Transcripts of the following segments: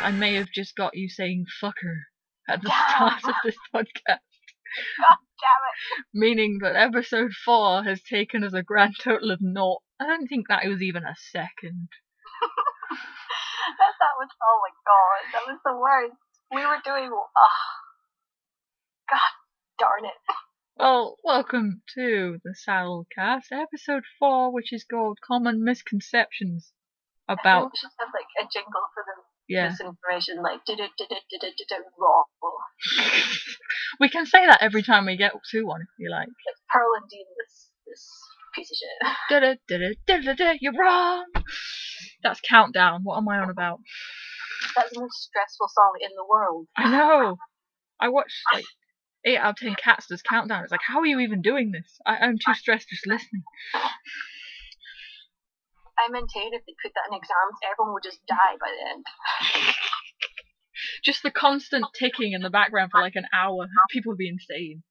I may have just got you saying fucker at the start of this podcast. God damn it. Meaning that episode 4 has taken us a grand total of 0. I don't think that was even a second. That was, oh my god, that was the worst. We were doing, god darn it. Well, welcome to the SaddleCast, episode 4, which is called Common Misconceptions about... We should have like a jingle for the Yeah. misinformation, like wrong. We can say that every time we get to one, if you like. Like Pearl and Dean, this piece of shit. You're wrong! That's Countdown. What am I on about? That's the most stressful song in the world. I know! I watched like 8 out of 10 cats does Countdown. It's like, how are you even doing this? I'm too stressed just listening. I maintain if they put that in exams, everyone would just die by the end. Just the constant ticking in the background for like an hour. People would be insane.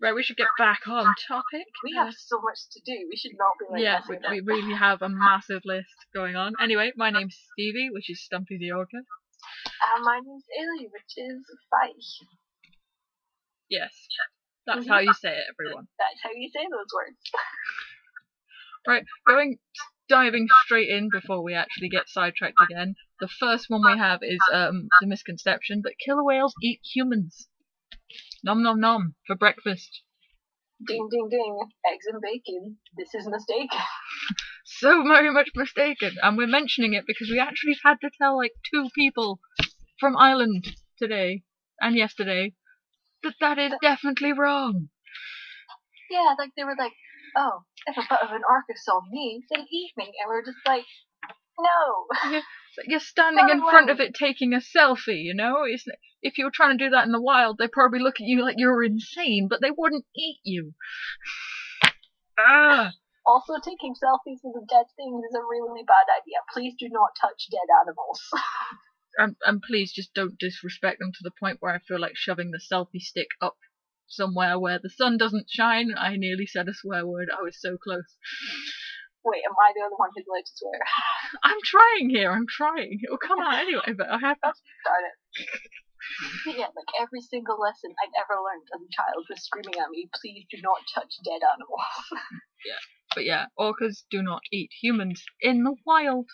Right, we should get back on topic. We have so much to do. We should not be like yeah, messing we up. really have a massive list going on. Anyway, my name's Stevie, which is Stumpy the Orca. My name's Illy, which is Fight. Yes, that's how you say it, everyone. That's how you say those words. Right, diving straight in before we actually get sidetracked again. The first one we have is the misconception that killer whales eat humans. Nom nom nom for breakfast. Ding ding ding, eggs and bacon. This is a mistake. So very much mistaken, and we're mentioning it because we actually had to tell like 2 people from Ireland today and yesterday that is definitely wrong. Yeah, like they were like, oh, if a bit of an Orca saw me, they'd eat me, and we're just like, no. You're standing in front of it taking a selfie, you know? If you were trying to do that in the wild, they'd probably look at you like you're insane, but they wouldn't eat you. Also, taking selfies with dead things is a really bad idea. Please do not touch dead animals. And please just don't disrespect them to the point where I feel like shoving the selfie stick up somewhere where the sun doesn't shine. I nearly said a swear word. I was so close. Wait, am I the only one who's allowed to swear? I'm trying here. I'm trying. It'll come out anyway, but I have to. Darn it. Yeah, like every single lesson I'd ever learned as a child was screaming at me, please do not touch dead animals. Yeah, but yeah, orcas do not eat humans in the wild.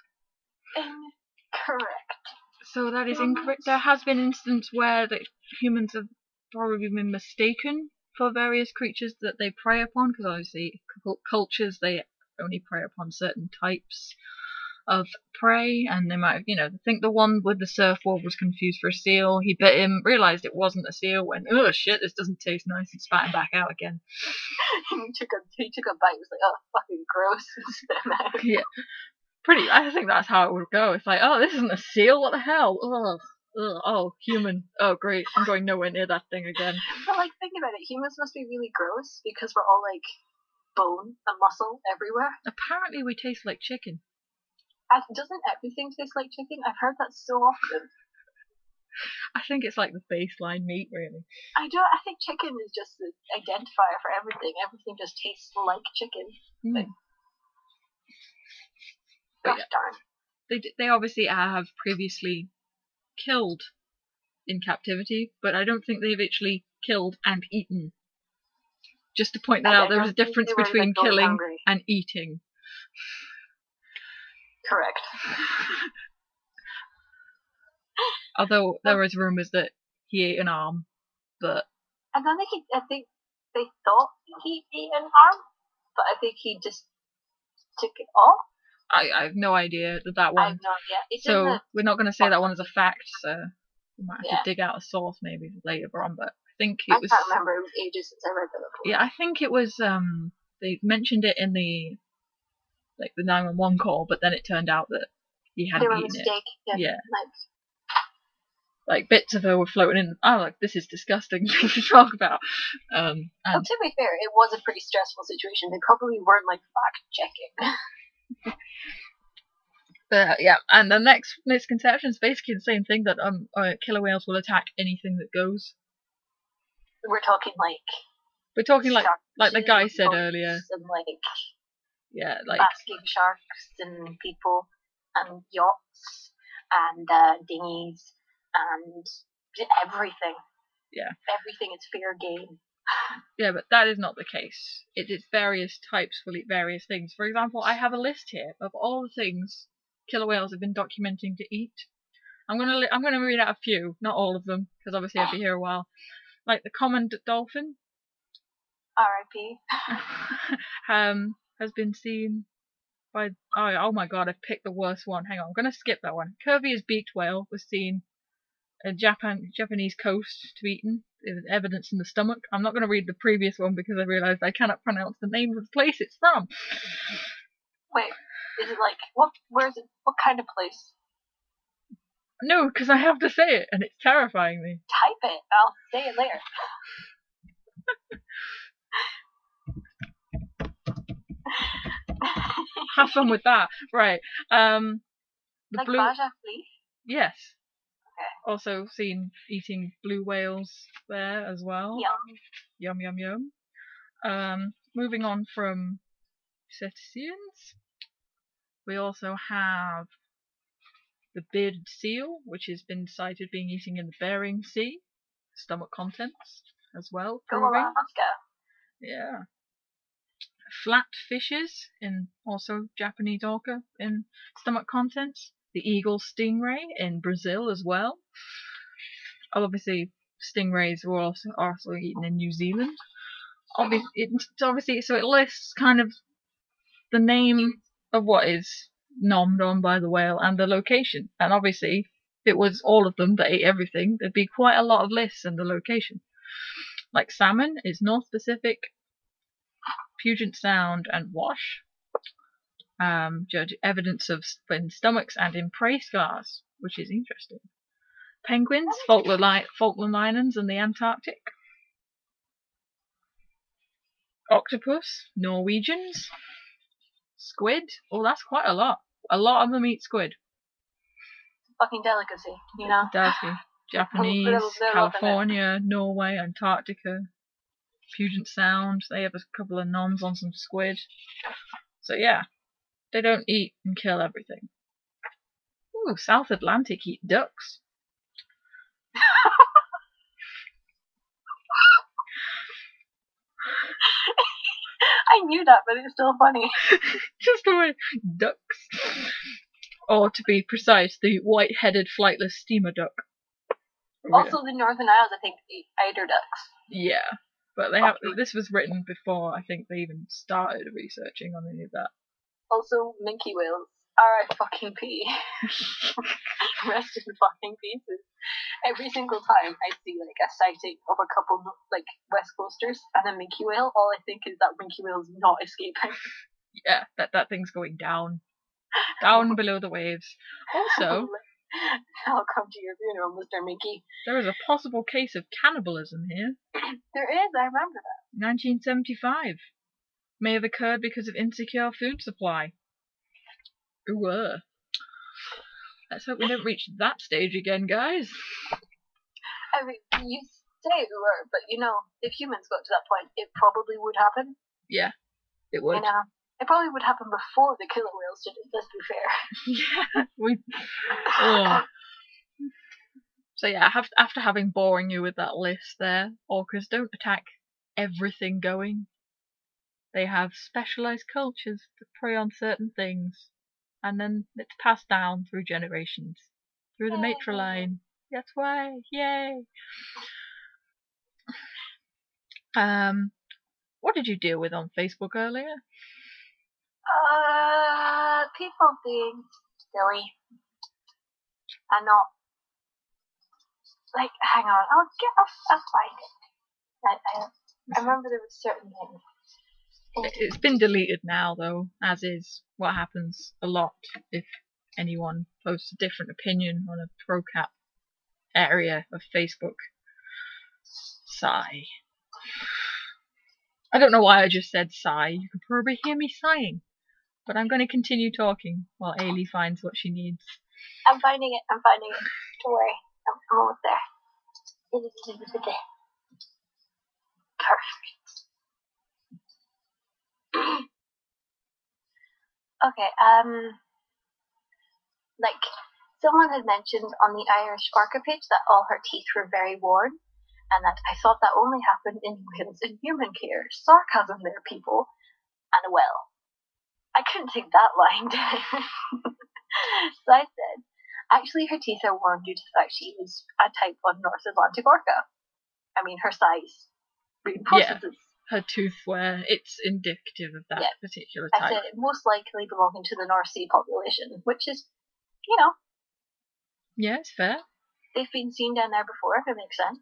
Incorrect. So that is incorrect. There has been instances where the humans have probably been mistaken for various creatures that they prey upon, because obviously cultures, they only prey upon certain types of prey, and they might have, think the one with the surfboard was confused for a seal. He bit him, realised it wasn't a seal, went, oh shit, this doesn't taste nice, and spat him back out again. he took a bite, was like, oh, fucking gross, and spit him out. Yeah. I think that's how it would go. It's like, oh, this isn't a seal, what the hell? Ugh. Ugh. Oh, human. Oh, great, I'm going nowhere near that thing again. But like, think about it, humans must be really gross, because we're all like, bone and muscle everywhere. Apparently we taste like chicken. Doesn't everything taste like chicken? I've heard that so often. I think it's like the baseline meat, really. I think chicken is just the identifier for everything. Everything just tastes like chicken. Mm. Gosh darn. They obviously have previously killed in captivity, but I don't think they've actually killed and eaten. Just to point that out, there's a difference between killing and eating. Correct. Although there was rumours that he ate an arm, but I think they thought he ate an arm, but I think he just took it off. I have no idea that one. I have no idea. So we're not going to say that one as a fact. So we might have to dig out a source maybe later on. But I think it was. I can't remember. It was ages since I read the report. Yeah, I think it was. They mentioned it in the 911 call, but then it turned out that he hadn't eaten mistake. it. Yeah. Like bits of her were floating in. I'm like, this is disgusting to talk about. Well, to be fair, it was a pretty stressful situation. They probably weren't like fact checking. But yeah, and the next misconception is basically the same thing, that killer whales will attack anything that goes. We're talking like the guy said earlier. And like Yeah, like basking sharks and people and yachts and dinghies and everything. Yeah. Everything is fair game. Yeah, but that is not the case. It's various types will eat various things. For example, I have a list here of all the things killer whales have been documenting to eat. I'm gonna read out a few, not all of them, because obviously I'd be here a while. Like the common dolphin, R.I.P. has been seen by oh my god, I've picked the worst one. Hang on, I'm gonna skip that one. Curvius beaked whale was seen at Japanese coast to be eaten. There was evidence in the stomach. I'm not gonna read the previous one because I realised I cannot pronounce the name of the place it's from. Wait, is it like what? Where is it? What kind of place? No, because I have to say it, and it's terrifying me. Type it. I'll say it later. Have fun with that. Right. The like blue. Baja Fleet? Yes. Okay. Also seen eating blue whales there as well. Yum. Yum, yum, yum. Moving on from cetaceans, we also have the bearded seal, which has been sighted being eaten in the Bering Sea. Stomach contents as well. Go Proving. Alaska. Yeah. Flat fishes in also Japanese orca in stomach contents. The eagle stingray in Brazil as well. Obviously, stingrays were also eaten in New Zealand. Obviously, so it lists kind of the name of what is nommed on by the whale and the location. And obviously, if it was all of them that ate everything, there'd be quite a lot of lists and the location. Like salmon is North Pacific, Puget Sound, and Wash. Evidence of in stomachs and in prey scars, which is interesting. Penguins, Falkland Islands, and the Antarctic. Octopus, Norwegians. Squid, oh, that's quite a lot. A lot of them eat squid. Fucking delicacy, you know. Delicacy. Japanese, California, Norway, Antarctica, Puget Sound. They have a couple of noms on some squid. So yeah, they don't eat and kill everything. Ooh, South Atlantic eat ducks. I knew that, but it's still funny. Just the way ducks. Or to be precise, the white-headed flightless steamer duck. Also, the Northern Isles, I think, eat eider ducks. Yeah, but they have. This was written before I think they even started researching on any of that. Also, minke whales. R.I.P. Rest in fucking pieces. Every single time I see like a sighting of a couple like West Coasters and a minke whale, all I think is that minke whale is not escaping. Yeah, that thing's going down below the waves. Also, I'll come to your funeral, Mr. Minke. There is a possible case of cannibalism here. There is, I remember that. 1975. May have occurred because of insecure food supply. Ooh. Let's hope we don't reach that stage again, guys. I mean, you say ooh, but you know, if humans got to that point, it probably would happen. Yeah, it would. You know, it probably would happen before the killer whales did it, let's be fair. Yeah, So yeah, after having boring you with that list there, orcas don't attack everything going. They have specialised cultures that prey on certain things, and then it's passed down through generations, through the matriline. That's why, yay! What did you deal with on Facebook earlier? People being silly and not like. Hang on, I'll find it. I remember there was certain things. It's been deleted now, though, as is what happens a lot if anyone posts a different opinion on a pro-cap area of Facebook. Sigh. I don't know why I just said sigh. You can probably hear me sighing. But I'm going to continue talking while Ailey finds what she needs. I'm finding it. Don't worry. I'm almost there. Perfect. Okay, like, someone had mentioned on the Irish Orca page that all her teeth were very worn, and that I thought that only happened in whales in human care. Sarcasm there, people. And well, I couldn't take that lying down. So I said, actually her teeth are worn due to the fact she was a type of North Atlantic orca. I mean, her size reinforces this. Her tooth wear, it's indicative of that particular type. I said, most likely belonging to the North Sea population, which is, Yeah, it's fair. They've been seen down there before, if it makes sense.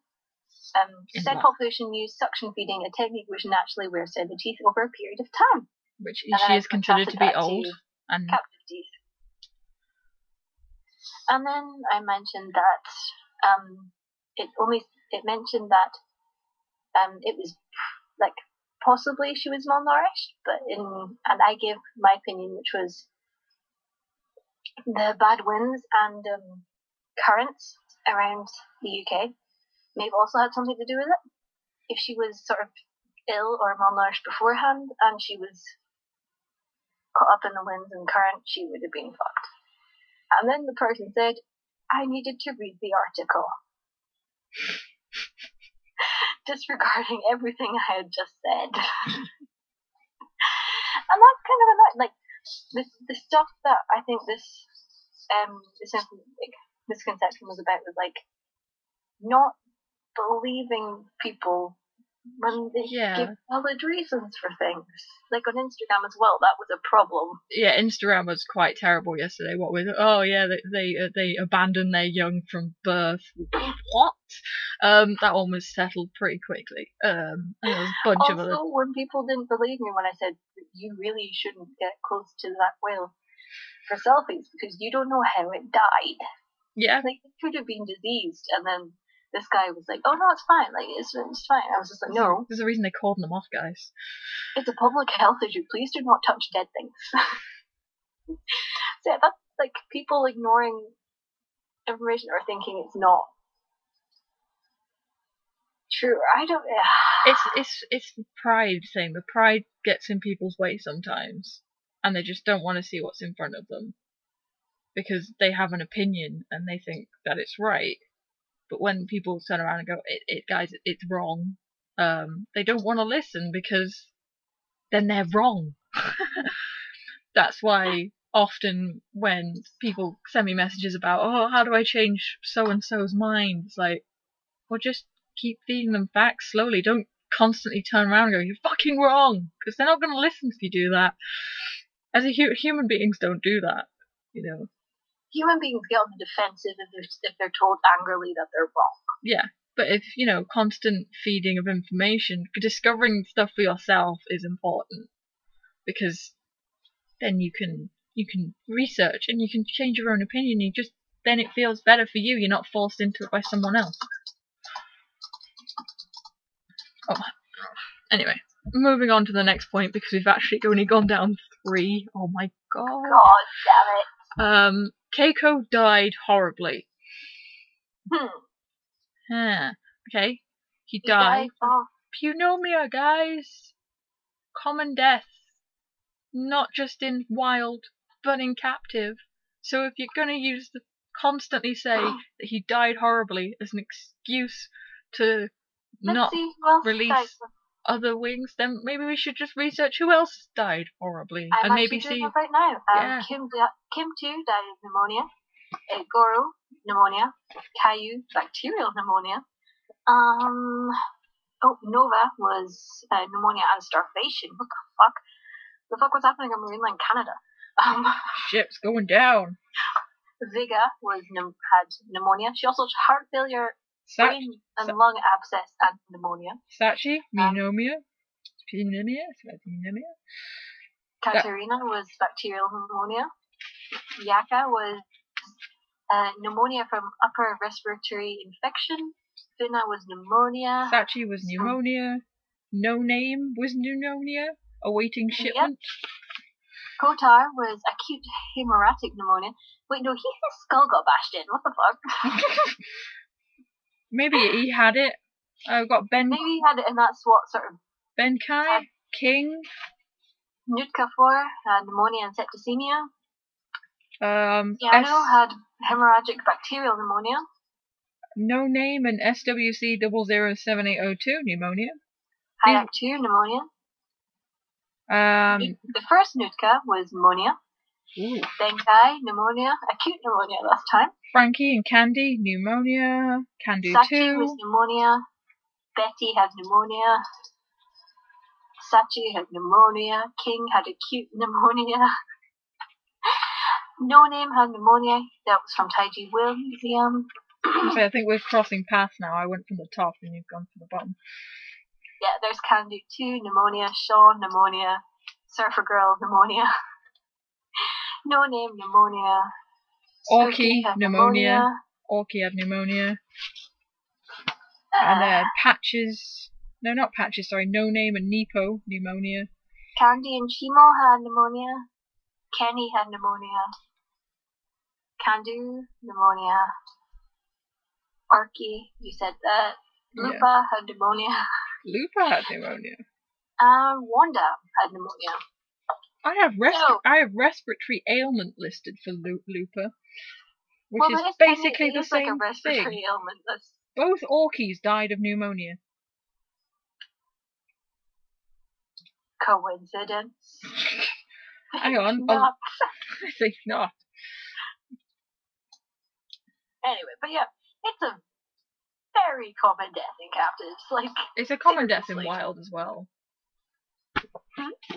Said population used suction feeding, a technique which naturally wears down the teeth over a period of time. Which she is considered to be old. And captive teeth. And then I mentioned that it mentioned that it was like possibly she was malnourished, and I gave my opinion, which was the bad winds and currents around the UK may have also had something to do with it. If she was sort of ill or malnourished beforehand and she was caught up in the winds and current, she would have been fucked. And then the person said, I needed to read the article. Disregarding everything I had just said. And that's kind of annoying. Like, the stuff that I think this misconception was about was, like, not believing people when they give valid reasons for things. Like on Instagram as well, that was a problem. Yeah, Instagram was quite terrible yesterday. What with they abandoned their young from birth. What? That one was settled pretty quickly. And there was a bunch of other. Also, when people didn't believe me when I said you really shouldn't get close to that whale for selfies because you don't know how it died. Yeah. Like it could have been diseased, and then this guy was like, "Oh no, it's fine. Like it's fine." I was just like, "No." There's a reason they called them off, guys. It's a public health issue. Please do not touch dead things. So yeah, that's like people ignoring information or thinking it's not true. I don't. It's the pride thing. The pride gets in people's way sometimes, and they just don't want to see what's in front of them because they have an opinion and they think that it's right. But when people turn around and go, guys, it's wrong, they don't want to listen because then they're wrong. That's why often when people send me messages about, oh, how do I change so-and-so's mind? It's like, well, just keep feeding them facts slowly. Don't constantly turn around and go, you're fucking wrong, because they're not going to listen if you do that. As human beings don't do that, you know. Human beings get on the defensive if they're told angrily that they're wrong. Yeah, but if, constant feeding of information, discovering stuff for yourself is important. Because then you can research and you can change your own opinion. Then it feels better for you. You're not forced into it by someone else. Oh, anyway, moving on to the next point because we've actually only gone down 3. Oh my god. God damn it. Keiko died horribly. Okay. He died of pneumonia, guys. Common death. Not just in wild, but in captive. So if you're gonna constantly say that he died horribly as an excuse to not release other wings, then maybe we should just research who else died horribly and maybe see. Right now, Kim too died of pneumonia. Goro, pneumonia. Caillou, bacterial pneumonia. Nova was pneumonia and starvation. What the fuck? The fuck was happening on mainland Canada? Ship's going down. Viga had pneumonia. She also had heart failure, brain and lung abscess, and pneumonia. Sachi, pneumonia. Katerina was bacterial pneumonia. Yaka was pneumonia from upper respiratory infection. Finna was pneumonia. Sachi was pneumonia. No Name was pneumonia. Awaiting shipment. Yep. Kotar was acute hemorrhagic pneumonia. Wait, no, his skull got bashed in. What the fuck? Maybe he had it. I've got Ben. Maybe he had it, and that's what sort of. Ben Kai, King. Nootka 4 had pneumonia and septicemia. Yano had hemorrhagic bacterial pneumonia. No Name and SWC007802 pneumonia. Hideout 2 pneumonia. The first Nootka was pneumonia. Ooh. Then Guy, pneumonia, acute pneumonia last time. Frankie and Candy, pneumonia. Candy Sachi 2. was pneumonia. Betty had pneumonia. Sachi had pneumonia. King had acute pneumonia. No Name had pneumonia. That was from Taiji Will Museum. I think we're crossing paths now. I went from the top and you've gone from the bottom. Yeah, there's Candy 2, pneumonia. Sean, pneumonia. Surfer Girl, pneumonia. No Name, pneumonia. Orky, pneumonia. Orky had pneumonia. And Patches. No, not Patches, sorry. No Name and Nepo, pneumonia. Candy and Chimo had pneumonia. Kenny had pneumonia. Kandu, pneumonia. Orky, you said that. Lupa had pneumonia. Lupa had pneumonia. Wanda had pneumonia. I have respiratory ailment listed for Lupa, which is basically the same thing. Ailment list. Both Orkies died of pneumonia. Coincidence? Hang on. Not. I think not. Anyway, but yeah, it's a very common death in captives. Like, it's a common death in Wild as well.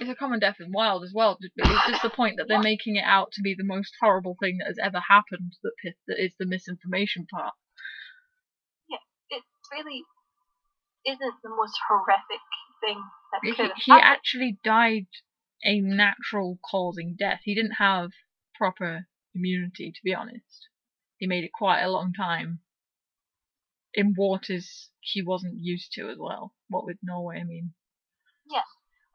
It's a common death in Wild as well. It's just the point that they're making it out to be the most horrible thing that has ever happened. That is the misinformation part. Yeah, it really isn't the most horrific thing that could have happened. He actually died a natural causing death. He didn't have proper immunity, to be honest. He made it quite a long time in waters he wasn't used to as well. What with Norway, I mean. Yeah.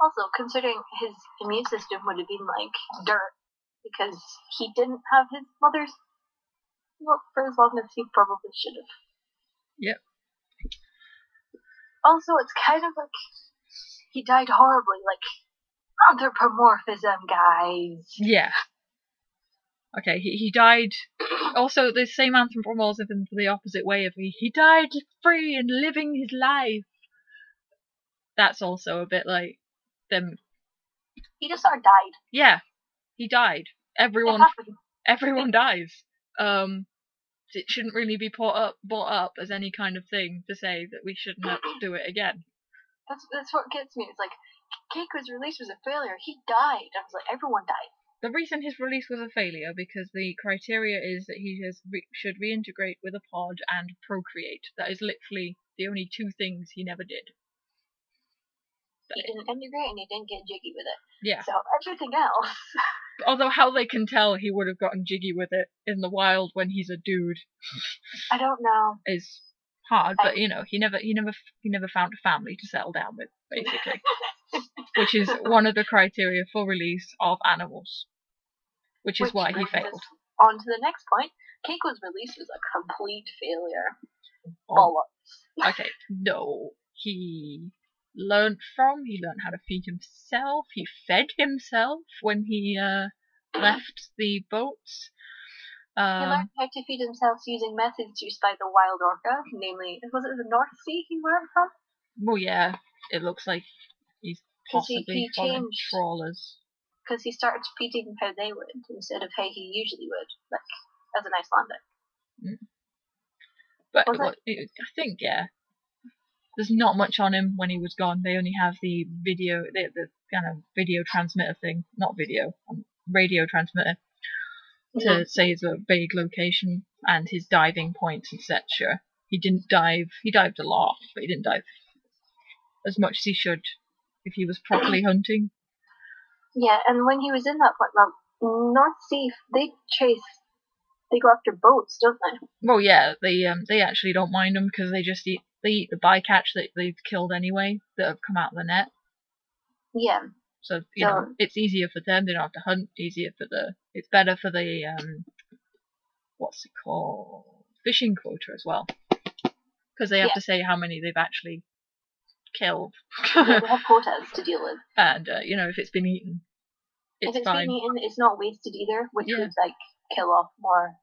Also, considering his immune system would have been like dirt because he didn't have his mother's milk for as long as he probably should have. Yep. Also, it's kind of like he died horribly, like anthropomorphism, guys. Yeah. Okay, he died. Also, the same anthropomorphism for the opposite way of he died free and living his life. That's also a bit like them. He just sort of died. Yeah, he died. Everyone dies. It shouldn't really be brought up as any kind of thing to say that we shouldn't have to do it again. That's what gets me. It's like Keiko's release was a failure. He died. I was like, everyone died. The reason his release was a failure because the criteria is that he should reintegrate with a pod and procreate. That is literally the only two things he never did. He didn't integrate and he didn't get jiggy with it. Yeah. So everything else. Although how they can tell he would have gotten jiggy with it in the wild when he's a dude, I don't know. Is hard. But you know, he never found a family to settle down with, basically. Which is one of the criteria for release of animals. Which is why he failed. On to the next point. Keiko's release was a complete failure. Bollocks. Okay, no. He learned how to feed himself. He fed himself when he left the boats. He learned how to feed himself using methods used by the wild orca, namely, was it the North Sea he learned from? Well, yeah, it looks like he's possibly following trawlers. Because he started feeding how they would instead of how he usually would, like as an Icelander. But I think, yeah, there's not much on him when he was gone. They only have the video, the kind of video transmitter thing, not video, radio transmitter, to say his vague location and his diving points, etc. He didn't dive. He dived a lot, but he didn't dive as much as he should if he was properly hunting. Yeah, and when he was in that point, North Sea, they go after boats, don't they? Well, yeah, they actually don't mind them because they just eat the bycatch that they've killed anyway that have come out of the net. Yeah. So you know, it's easier for them. They don't have to hunt. It's better for the what's it called, fishing quota as well, because they have to say how many they've actually kill. Yeah, they have quotas to deal with. And, if it's been eaten, it's if it's fine. been eaten, it's not wasted either, which Yeah. would, kill off more.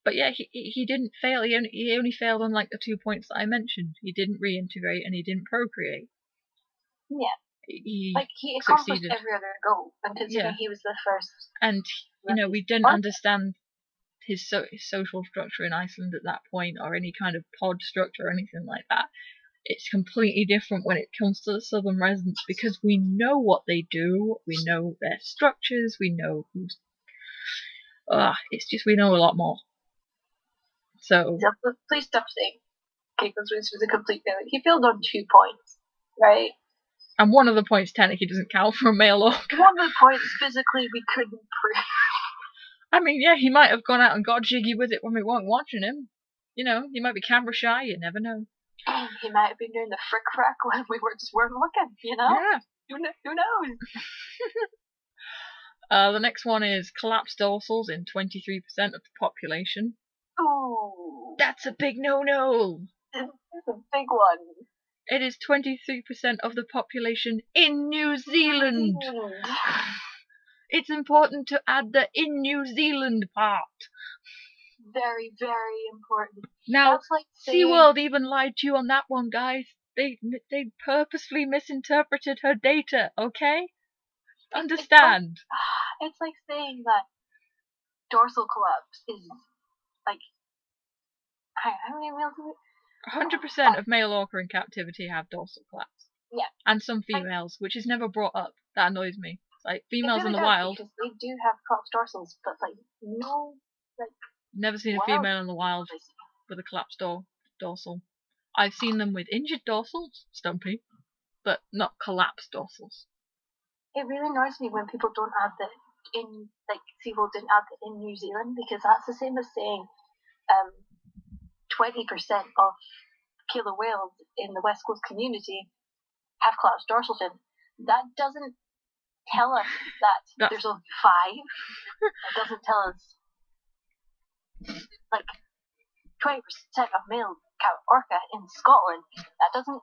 But yeah, he didn't fail. He only failed on, the 2 points that I mentioned. He didn't reintegrate and he didn't procreate. Yeah. He accomplished succeeded. every other goal, and considering he was the first. And, we didn't understand his social structure in Iceland at that point, or any kind of pod structure or anything like that. It's completely different when it comes to the southern residents, because we know what they do, we know their structures, we know who's... it's just we know a lot more. So... Please stop saying Caitlin's race was a complete failure. He failed on 2 points, right? And one of the points technically doesn't count for a male orc. One of the points physically we couldn't prove. I mean, yeah, he might have gone out and got jiggy with it when we weren't watching him. He might be camera shy, you never know. He might have been doing the frick-frack when we weren't looking, Yeah. Who knows? The next one is collapsed dorsals in 23% of the population. Oh. That's a big no-no. It's a big one. It is 23% of the population in New Zealand. It's important to add the in New Zealand part. Very, very important. Now, that's like saying... SeaWorld even lied to you on that one, guys. They purposefully misinterpreted her data, okay? Understand. It's like saying that dorsal collapse is, how many males is it? 100% of male orca in captivity have dorsal collapse. Yeah. And some females, which is never brought up. That annoys me. Females in the wild. Because they do have collapsed dorsals, but no, Never seen a female in the wild with a collapsed dorsal. I've seen them with injured dorsals, stumpy, but not collapsed dorsals. It really annoys me when people don't add the in, SeaWorld didn't add the in New Zealand, because that's the same as saying 20% of killer whales in the West Coast community have collapsed dorsal fin. That doesn't tell us that there's only 5. It doesn't tell us 20% of male orca in Scotland. That doesn't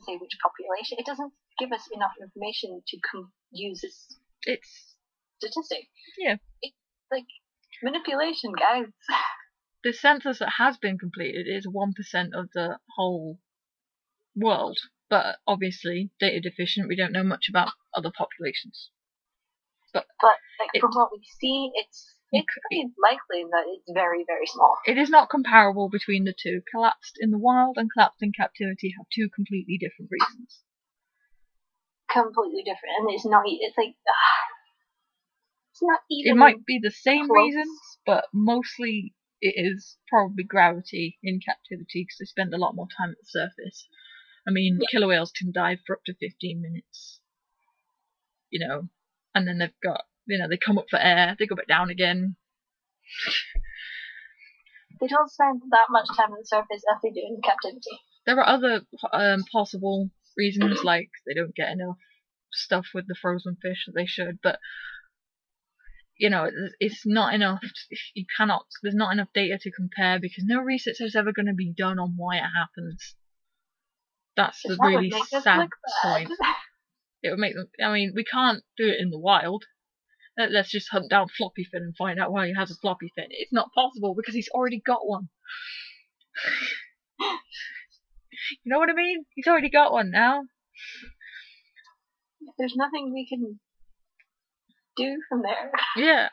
say which population. It doesn't give us enough information to use this statistic. Yeah. It's manipulation, guys. The census that has been completed is 1% of the whole world, but obviously data deficient. We don't know much about other populations. But from what we see, it's pretty likely that it's very, very small. It is not comparable between the two. Collapsed in the wild and collapsed in captivity have 2 completely different reasons. Completely different, and it's not. It's not even. It might be the same close. reasons, but mostly it is probably gravity in captivity, because they spend a lot more time at the surface. I mean, killer whales can dive for up to 15 minutes. And then they've got, they come up for air, they go back down again. They don't spend that much time on the surface as they do in captivity. There are other possible reasons, like they don't get enough stuff with the frozen fish that they should, but it's not enough. There's not enough data to compare, because no research is ever going to be done on why it happens. That's the really sad point. It would make them. I mean, we can't do it in the wild. Let's just hunt down floppy fin and find out why he has a floppy fin. It's not possible, because he's already got one. You know what I mean? He's already got one now. There's nothing we can do from there. Yeah.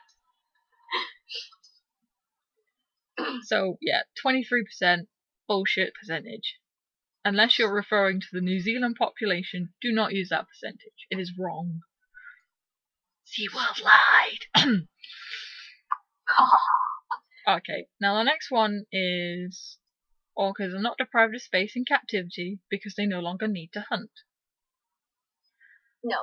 So, 23% bullshit percentage. Unless you're referring to the New Zealand population, do not use that percentage. It is wrong. SeaWorld lied! Okay, now the next one is orcas are not deprived of space in captivity because they no longer need to hunt. No.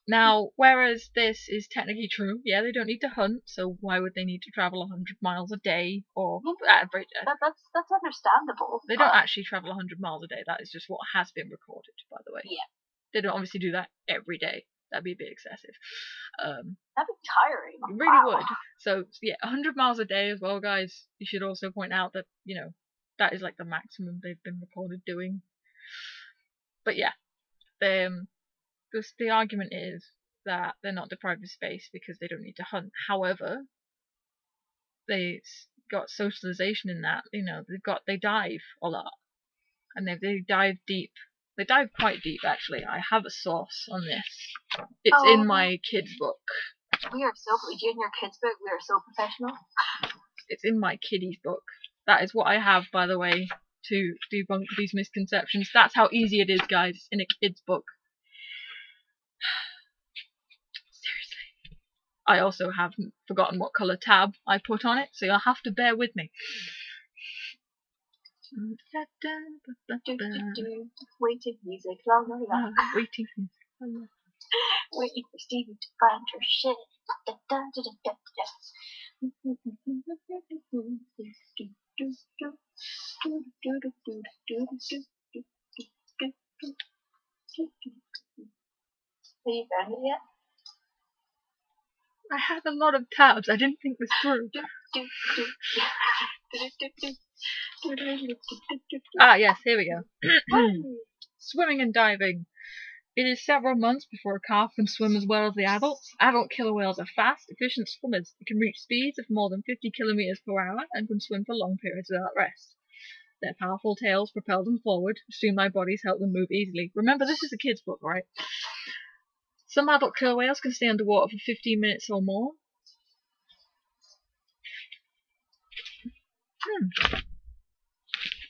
Now, whereas this is technically true, they don't need to hunt, so why would they need to travel 100 miles a day, or average? That's understandable. They don't actually travel 100 miles a day, that is just what has been recorded, by the way. Yeah. They don't obviously do that every day. That'd be a bit excessive. That'd be tiring. It really would. So, 100 miles a day as well, guys. You should also point out that, that is the maximum they've been recorded doing. But yeah, the argument is that they're not deprived of space because they don't need to hunt. However, they got socialization in that. You know, they dive a lot, and they dive deep. They dive quite deep, actually. I have a source on this. It's in my kids' book. We are so, you and your kids' book, we are so professional. It's in my kiddies' book. That is what I have, by the way, to debunk these misconceptions. That's how easy it is, guys, in a kid's book. Seriously. I also have forgotten what colour tab I put on it, so you'll have to bear with me. Waiting music, la la la. Waiting music, la la. Waiting for Stevie to find her shit. Have you found it yet? I had a lot of tabs. I didn't think this through. Ah, yes, here we go. Swimming and diving. It is several months before a calf can swim as well as the adults. Adult killer whales are fast, efficient swimmers. They can reach speeds of more than 50 kilometers per hour and can swim for long periods without rest. Their powerful tails propel them forward. Streamlined bodies help them move easily. Remember, this is a kid's book, right? Some adult killer whales can stay underwater for 15 minutes or more.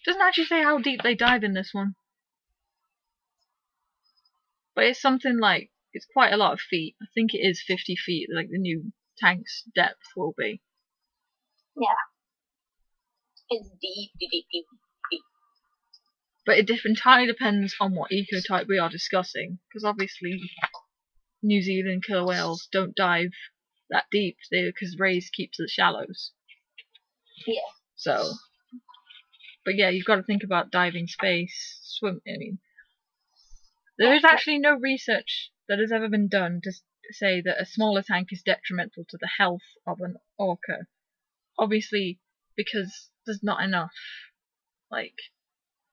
Doesn't actually say how deep they dive in this one. But it's something like, it's quite a lot of feet. I think it is 50 feet, like the new tank's depth will be. Yeah. It's deep, deep, deep, deep. But it entirely depends on what ecotype we are discussing. Because obviously, New Zealand killer whales don't dive that deep, because rays keeps the shallows. Yeah. So, but yeah, you've got to think about diving space, there is actually no research that has ever been done to say that a smaller tank is detrimental to the health of an orca. Obviously, because there's not enough. Like,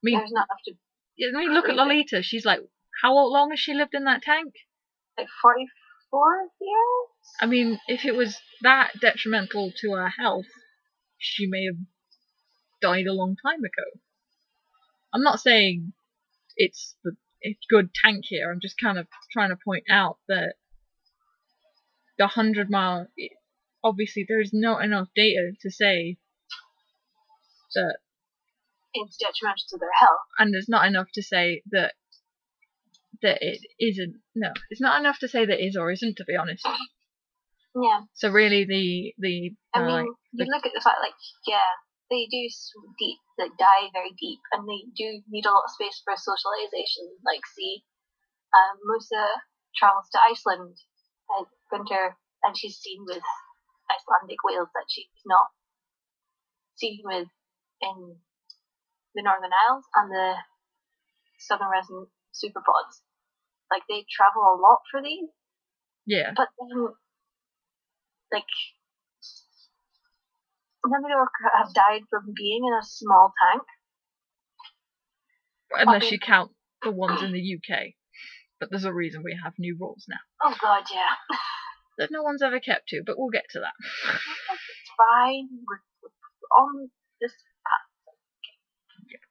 there's not enough to. Look at Lolita. She's like, how long has she lived in that tank? Like 44 years? I mean, if it was that detrimental to her health, she may have died a long time ago. I'm not saying it's a good tank here. I'm just kind of trying to point out that the 100-mile, obviously there's not enough data to say that it's detrimental to their health. And there's not enough to say that it isn't. No, it's not enough to say that it is or isn't, to be honest. Yeah. So really you look at the fact, like, yeah, they do deep, like, dive very deep, and they do need a lot of space for socialization. Like, see, Musa travels to Iceland at winter, and she's seen with Icelandic whales that she's not seen with in the Northern Isles and the Southern resident superpods. Like, they travel a lot for these. Yeah. But then, like, none of them have died from being in a small tank. Unless you count the ones in the UK. But there's a reason we have new rules now. Oh god, yeah. That no one's ever kept to, but we'll get to that. It's fine. We're on this path. Yeah.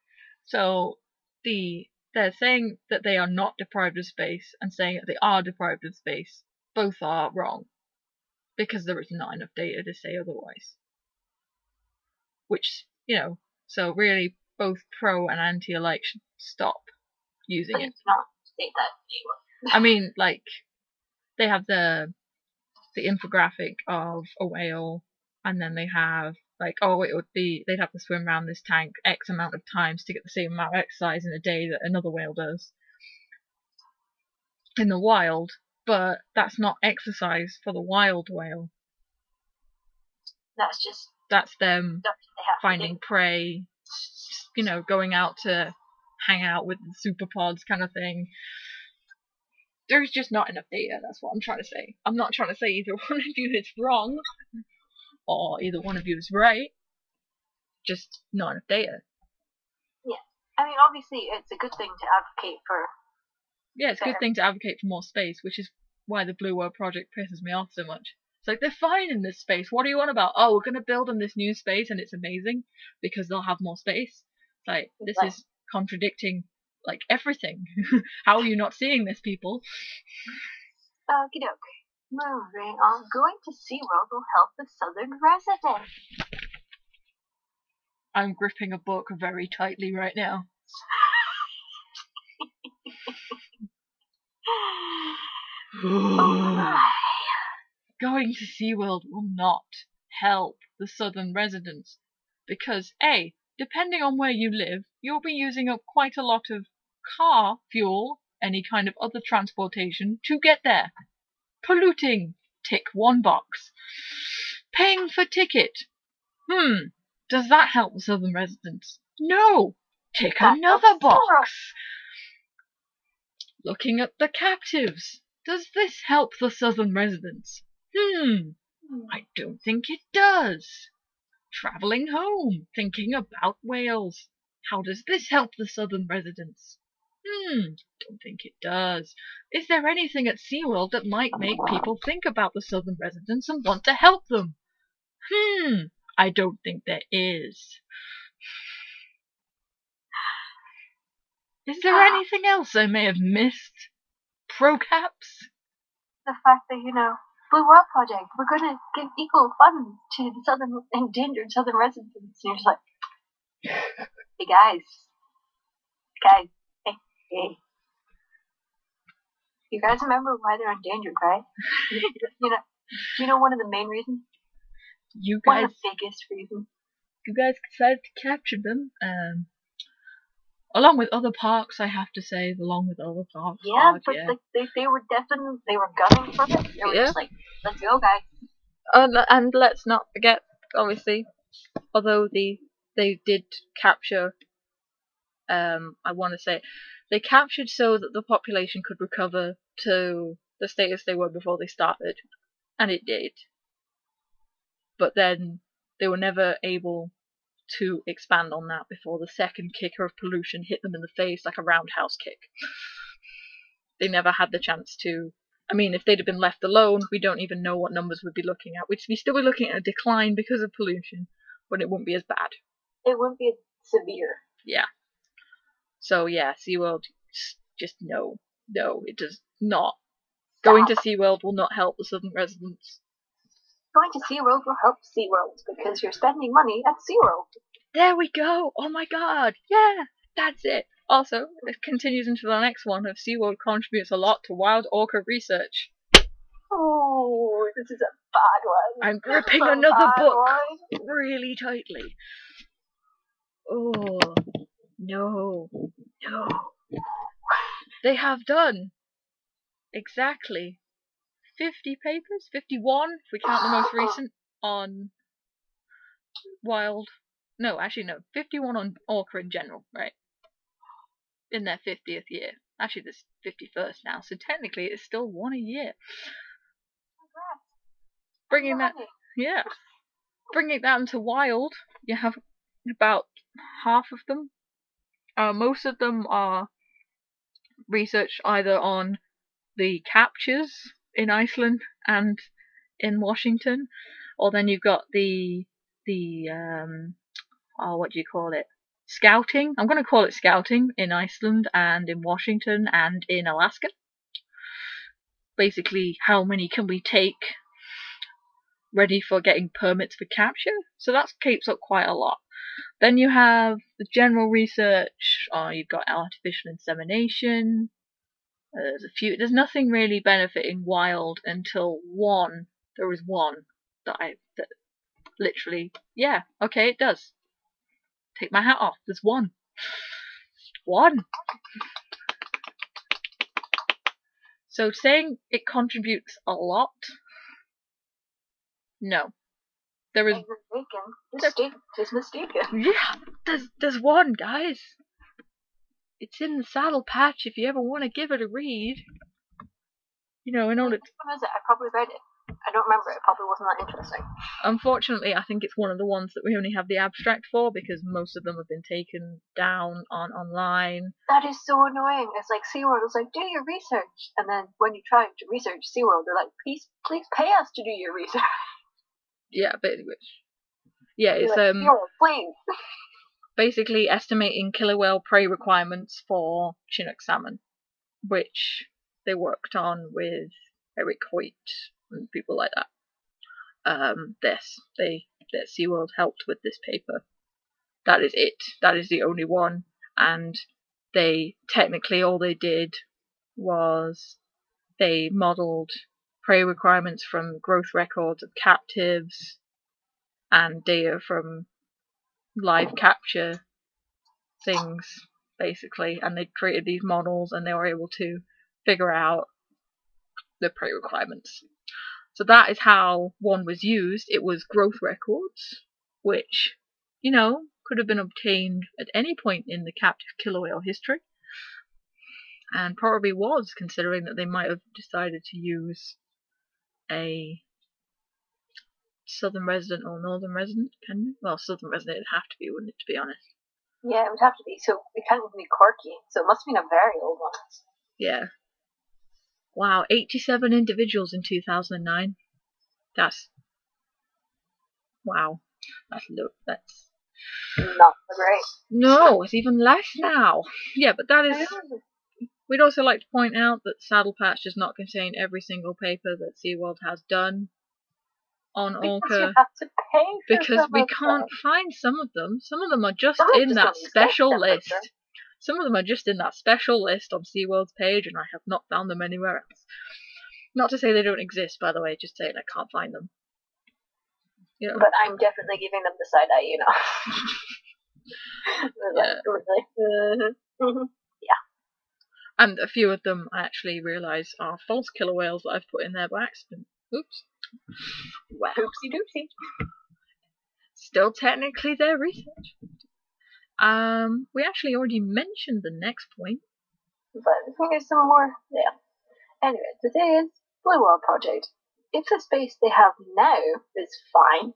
So, they're saying that they are not deprived of space and saying that they are deprived of space. Both are wrong. Because there is not enough data to say otherwise. Which, so really both pro and anti alike should stop using it. Not say that anymore. I mean, like, they have the infographic of a whale, and then they have, like, they'd have to swim around this tank X amount of times to get the same amount of exercise in a day that another whale does in the wild, but that's not exercise for the wild whale. That's them finding prey, going out to hang out with the superpods kind of thing. There's just not enough data, that's what I'm trying to say. I'm not trying to say either one of you is wrong, or either one of you is right. Just not enough data. Yeah. I mean, obviously, it's a good thing to advocate for Yeah, it's a good thing to advocate for more space, which is why the Blue World Project pisses me off so much. It's like, they're fine in this space. What are you on about? Oh, we're going to build them this new space and it's amazing because they'll have more space. It's like, this is contradicting, like, everything. How are you not seeing this, people? Okie doke. Moving on. Going to SeaWorld will help the southern residents. I'm gripping a book very tightly right now. Going to SeaWorld will not help the southern residents because, A, depending on where you live, you'll be using up quite a lot of car fuel, any kind of other transportation, to get there. Polluting. Tick one box. Paying for ticket. Does that help the southern residents? No. Tick another box. Looking at the captives. Does this help the southern residents? I don't think it does. Travelling home, thinking about Wales. How does this help the southern residents? Don't think it does. Is there anything at SeaWorld that might make people think about the southern residents and want to help them? I don't think there is. Is there anything else I may have missed? Procaps? The fact that, Blue World Project, we're going to give equal funds to the endangered southern residents. And you're just like, hey guys, hey. You guys remember why they're endangered, right? Do you know one of the main reasons? One of the biggest reasons. You guys decided to capture them, along with other parks, I have to say, Yeah, but they were gunning for it. They were just like, let's go, guys. And let's not forget, obviously, although they did capture, I want to say, they captured so that the population could recover to the status they were before they started, and it did. But then they were never able to expand on that before the second kicker of pollution hit them in the face like a roundhouse kick. They never had the chance to. I mean, if they'd have been left alone, we don't even know what numbers we'd be looking at. We'd still be looking at a decline because of pollution, but it wouldn't be as bad. It wouldn't be severe. Yeah. So yeah, SeaWorld, just no, it does not. Going to SeaWorld will not help the southern residents. Going to SeaWorld will help SeaWorld because you're spending money at SeaWorld. There we go! Oh my god! Yeah! That's it! Also, it continues into the next one of SeaWorld contributes a lot to wild orca research. Oh, this is a bad one. I'm gripping another book really tightly. Oh, no. They have done exactly 50 papers, 51 if we count the most recent on wild. No, actually no, 51 on orca in general, right? In their 50th year. Actually, this 51st now, so technically it's still one a year. Bringing that into wild, you have about half of them. Most of them are research either on the captures in Iceland and in Washington, or then you've got the what do you call it? Scouting. I'm going to call it scouting in Iceland and in Washington and in Alaska. Basically, how many can we take ready for getting permits for capture? So that keeps up quite a lot. Then you have the general research. You've got artificial insemination. There's nothing really benefiting wild until one. There was one that literally, yeah, okay, it does. Take my hat off. There's one. So saying it contributes a lot, no. There is mistaken. Yeah, there's one, guys. It's in the Saddle Patch if you ever want to give it a read. In order. What is it? I probably read it. I don't remember. It probably wasn't that interesting. Unfortunately, I think it's one of the ones that we only have the abstract for, because most of them have been taken down online. That is so annoying. It's like SeaWorld is like, do your research. And then when you try to research SeaWorld, they're like, please pay us to do your research. Yeah, but yeah, it's like, SeaWorld, please. Basically estimating killer whale prey requirements for Chinook salmon, which they worked on with Eric Hoyt and people like that. That SeaWorld helped with this paper. That is it. That is the only one. And they technically all they did was they modelled prey requirements from growth records of captives and data from live capture things, basically, and they created these models and they were able to figure out the prey requirements. So that is how one was used. It was growth records, which, you know, could have been obtained at any point in the captive killer whale history, and probably was, considering that they might have decided to use a southern resident or northern resident. Well, southern resident it'd have to be, wouldn't it, to be honest? Yeah, it would have to be. So it can't even be quirky. So it must have been a very old one. Yeah. Wow, 87 individuals in 2009. That's... wow. That's not great. No, it's even less now. Yeah, but that is... We'd also like to point out that SaddleCast does not contain every single paper that SeaWorld has done on Orca. You have to pay for because we can't find some of them. Some of them are just in that exist, special list. Some of them are just in that special list on SeaWorld's page, and I have not found them anywhere else. Not to say they don't exist, by the way, just saying I can't find them. You know. But I'm definitely giving them the side eye, you know. Yeah. And a few of them I actually realise are false killer whales that I've put in there by accident. Oops. Well. Oopsie doopsie. Still technically their research. We actually already mentioned the next point. But I think there's some more. Yeah. Anyway, today's Blue World Project. If the space they have now is fine,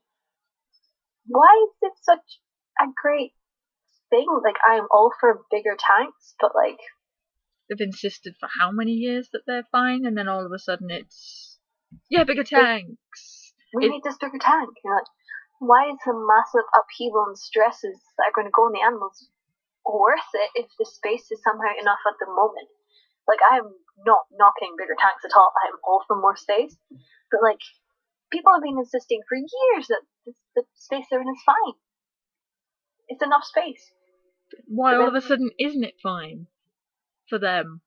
why is it such a great thing? Like, I'm all for bigger tanks, but like... They've insisted for how many years that they're fine, and then all of a sudden it's... yeah, bigger tanks! We need this bigger tank. You're like, why is the massive upheaval and stresses that are going to go on the animals worth it if the space is somehow enough at the moment? Like, I am not knocking bigger tanks at all. I am all for more space. But, like, people have been insisting for years that the space they're in is fine. It's enough space. Why all of a sudden isn't it fine for them?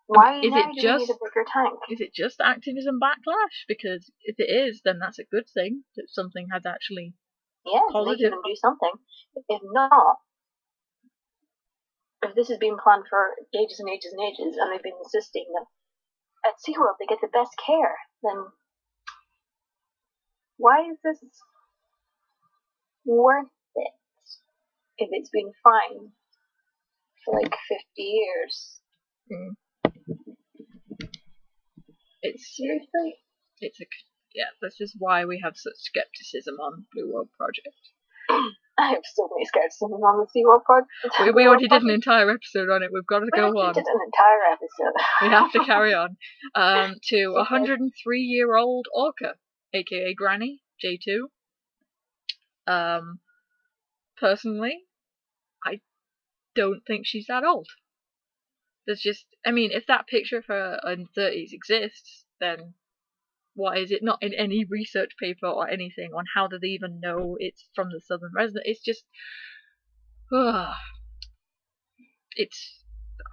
Why is it just need a bigger tank? Is it just activism backlash? Because if it is, then that's a good thing that something has actually positive. Make them do something. If not, if this has been planned for ages and ages and ages, and they've been insisting that at SeaWorld they get the best care, then why is this worth it if it's been fine for like 50 years? It's seriously. This is why we have such skepticism on Blue World Project. I have so many skepticism on the SeaWorld Project. We already did an entire episode on it. We've got to go on. We did an entire episode. We have to carry on. To 103-year-old Orca, aka Granny, J2. Personally, I don't think she's that old. There's just, I mean, if that picture of her in the 30s exists, then why is it not in any research paper or anything on how do they even know it's from the southern resident? It's just,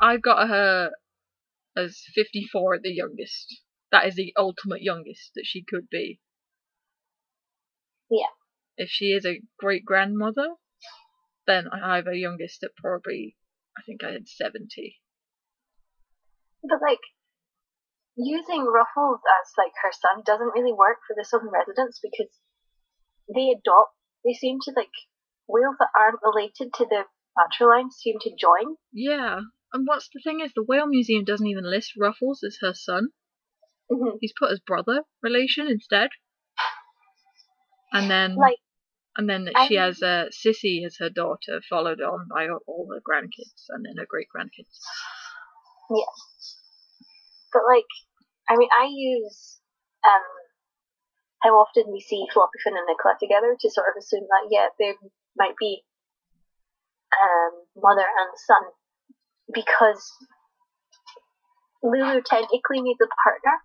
I've got her as 54 at the youngest. That is the ultimate youngest that she could be. Yeah. If she is a great-grandmother, then I have her youngest at probably, I think I had 70. But, like, using Ruffles as, like, her son doesn't really work for the southern residents because they seem to, like, whales that aren't related to the natural line seem to join. Yeah, and what's the thing is, the Whale Museum doesn't even list Ruffles as her son. Mhm. He's put his brother relation instead. And then she has Sissy as her daughter, followed on by all her grandkids and then her great grandkids. Yeah. But I mean, I use how often we see Floppyfin and Nicola together to sort of assume that they might be mother and son, because Lulu technically needs a partner,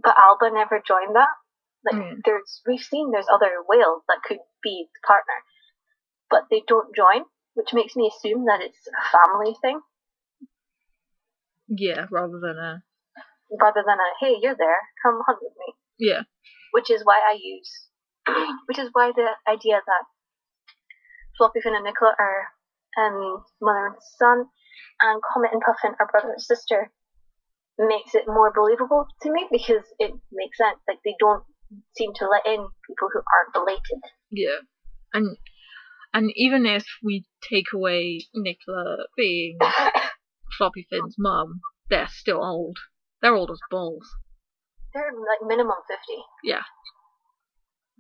but Alba never joined that. We've seen there's other whales that could be the partner, but they don't join, which makes me assume that it's a family thing. Yeah, rather than a hey, you're there, come hunt with me. Yeah. Which is why the idea that Floppyfin and Nicola are mother and son, and Comet and Puffin are brother and sister, makes it more believable to me, because it makes sense. Like, they don't seem to let in people who aren't related. Yeah. And even if we take away Nicola being Floppyfin's mum, they're still old. They're old as balls. They're like minimum 50. Yeah.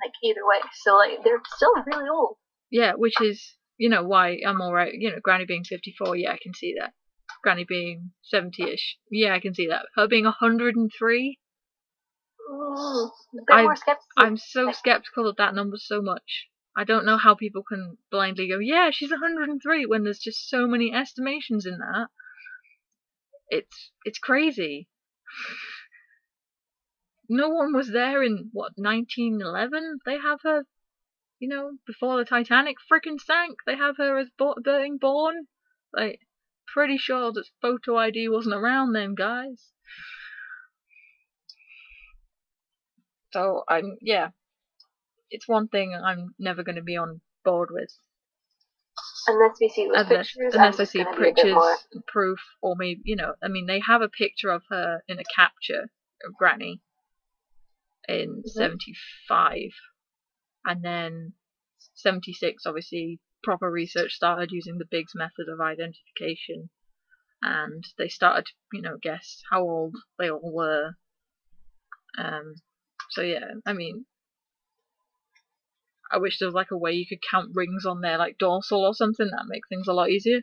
Like, either way. So, like, they're still really old. Yeah, which is, why I'm alright. Granny being 54, yeah, I can see that. Granny being 70-ish, yeah, I can see that. Her being 103? I'm so skeptical of that number so much. I don't know how people can blindly go, yeah, she's 103, when there's just so many estimations in that. It's crazy. No one was there in, 1911? They have her, before the Titanic frickin' sank, they have her as being born. Like, pretty sure that photo ID wasn't around then, guys. So, it's one thing I'm never going to be on board with. Unless we see those pictures. Unless I see pictures and proof, or maybe, they have a picture of her in a capture of Granny in 75. And then 76, obviously, proper research started using the Biggs method of identification. And they started to, guess how old they all were. So yeah, I mean, I wish there was like a way you could count rings on their like dorsal or something. That'd make things a lot easier.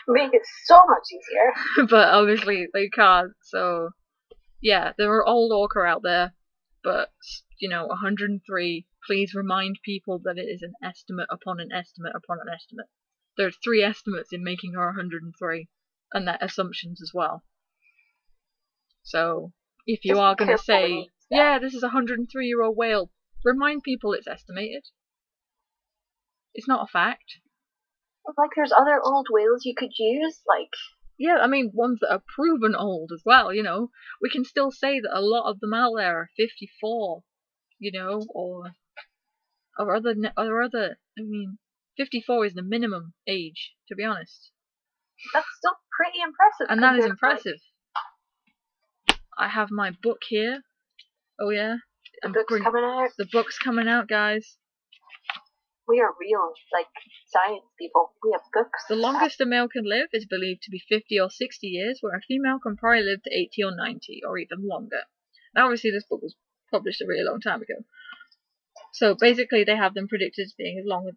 Make it so much easier. But obviously they can't. So yeah, there are old Orca out there, but 103. Please remind people that it is an estimate upon an estimate upon an estimate. There are 3 estimates in making her 103, and that assumptions as well. So if you are going to say, yeah, this is a 103-year-old whale, remind people it's estimated. It's not a fact. Like, there's other old whales you could use, like... Yeah, I mean, ones that are proven old as well, We can still say that a lot of them out there are 54, or other, I mean, 54 is the minimum age, to be honest. That's still pretty impressive. And that is impressive. I have my book here. Oh yeah. The book's coming out. The book's coming out, guys. We are real, science people. We have books. The longest a male can live is believed to be 50 or 60 years, where a female can probably live to 80 or 90, or even longer. Now, obviously, this book was published a really long time ago. So, basically, they have them predicted as being as long as,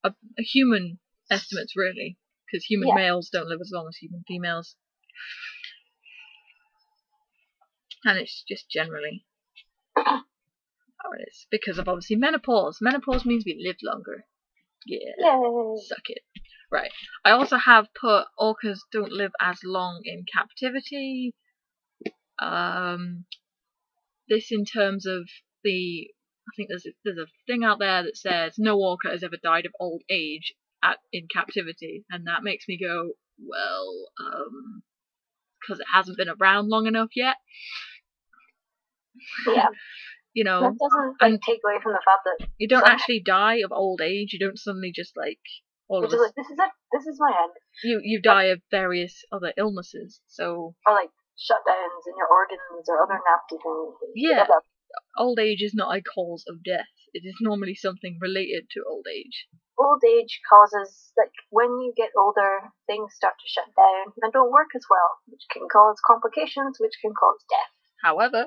a human estimates, really. Because human males don't live as long as human females. And it's just generally how it is. Because of, obviously, menopause. Menopause means we live longer. Yeah. Yay. Suck it. Right. I also have put orcas don't live as long in captivity. This in terms of I think there's a thing out there that says no orca has ever died of old age in captivity, and that makes me go, well, because it hasn't been around long enough yet. Yeah. That doesn't take away from the fact that you don't actually die of old age. You don't suddenly just all of this is it. This is my end. You die of various other illnesses. So or shutdowns in your organs or other nasty things. Yeah. Old age is not a cause of death. It is normally something related to old age. old age causes, like, when you get older, things start to shut down and don't work as well, which can cause complications, which can cause death. However,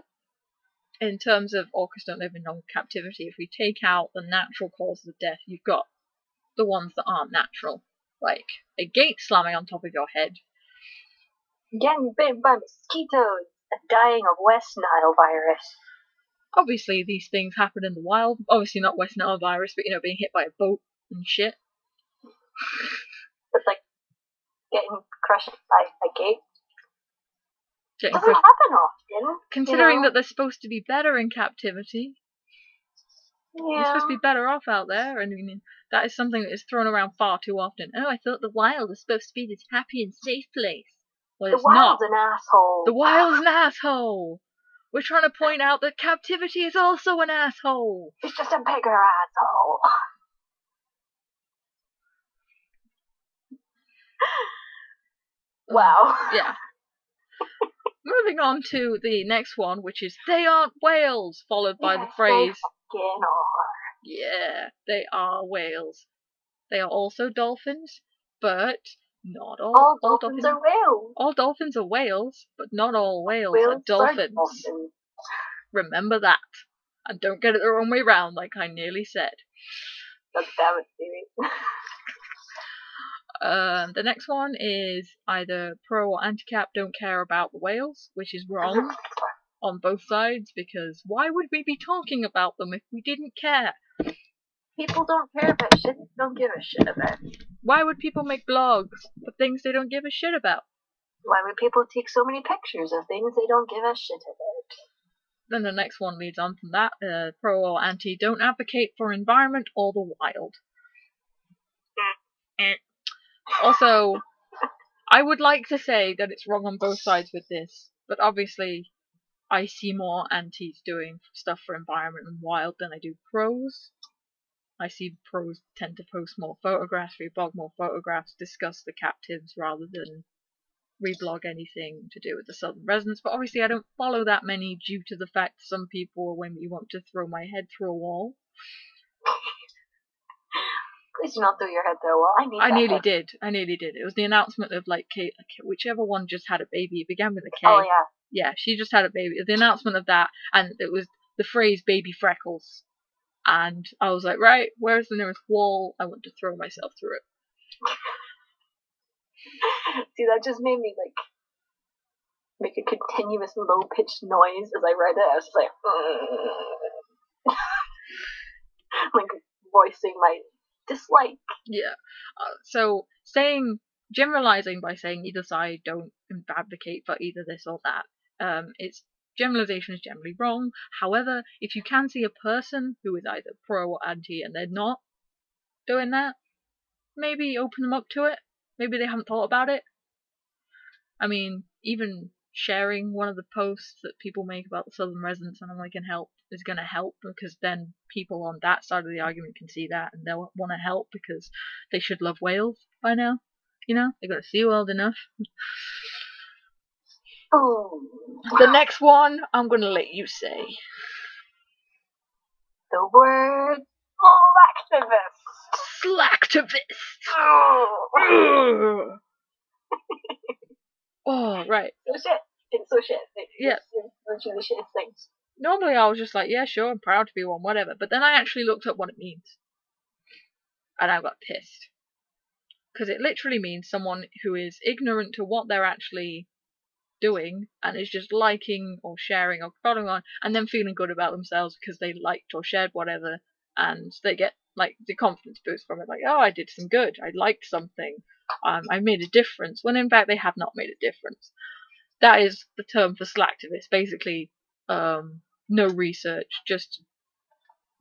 in terms of orcas don't live in long captivity, if we take out the natural causes of death, you've got the ones that aren't natural, like a gate slamming on top of your head, getting bitten by mosquitoes, and dying of West Nile virus. Obviously, these things happen in the wild. Obviously not West Nile virus, but, being hit by a boat and shit. It's like getting crushed by a gate. Getting Doesn't happen often. Considering that they're supposed to be better in captivity. Yeah. You're supposed to be better off out there. I mean, that is something that is thrown around far too often. Oh, I thought the wild was supposed to be this happy and safe place. Well, it's not. The wild's an asshole. The wild's an asshole. We're trying to point out that captivity is also an asshole. It's just a bigger asshole. Wow. Yeah. Moving on to the next one, which is they aren't whales, followed by the phrase They fucking are. yeah, they are whales. They are also dolphins, but not all. All dolphins are whales. All dolphins are whales, but not all whales are Whales dolphins. dolphins. Remember that. And don't get it the wrong way round, like I nearly said. That's devastating. The next one is either pro or anti-cap don't care about the whales, which is wrong on both sides, because why would we be talking about them if we didn't care? People don't care about shit they don't give a shit about. Why would people make blogs for things they don't give a shit about? Why would people take so many pictures of things they don't give a shit about? Then the next one leads on from that. Pro or anti don't advocate for environment or the wild. Also, I would like to say that it's wrong on both sides with this, but obviously I see more antis doing stuff for environment and wild than I do pros. I see pros tend to post more photographs, reblog more photographs, discuss the captives rather than reblog anything to do with the southern residents, but obviously I don't follow that many due to the fact some people when you want to throw my head through a wall. Please do not throw your head through a wall. I nearly did. It was the announcement of like whichever one just had a baby. It began with a K. Oh yeah. Yeah, she just had a baby. The announcement of that, and it was the phrase "baby freckles," and I was like, right, where's the nearest wall? I want to throw myself through it. See, that just made me like make a continuous low-pitched noise as I read it. I was just like, like voicing my dislike. Yeah. So generalizing by saying either side don't advocate for either this or that. It's generalization is generally wrong. However, if you can see a person who is either pro or anti and they're not doing that, maybe open them up to it. Maybe they haven't thought about it. I mean, even sharing one of the posts that people make about the southern residents and how they can help is going to help, because then people on that side of the argument can see that and they'll want to help because they should love whales by now. They got to SeaWorld enough. Ooh. The next one, I'm going to let you say. The word slacktivist. Slacktivist. Oh, right. So shit. It's so shit. Yeah. It's literally shit things. Normally I was just like, yeah, sure, I'm proud to be one, whatever. But then I actually looked up what it means. And I got pissed. Because it literally means someone who is ignorant to what they're actually doing and is just liking or sharing or following on and then feeling good about themselves because they liked or shared whatever, and they get like the confidence boost from it, like, oh, I did some good, I liked something, I made a difference, when in fact they have not made a difference. That is the term for slacktivist. Basically, no research, just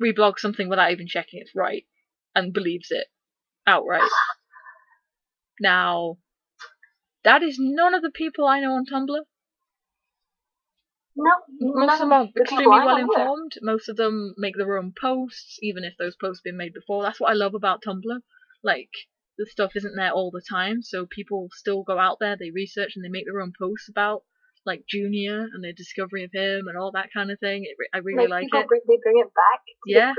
reblog something without even checking it's right and believes it outright. Now, that is none of the people I know on Tumblr. No, most of them are extremely well informed. Most of them make their own posts, even if those posts have been made before. That's what I love about Tumblr. Like, the stuff isn't there all the time, so people still go out there, they research, and they make their own posts about, like, Junior and the discovery of him and all that kind of thing. I really like it. They bring it back. Yeah.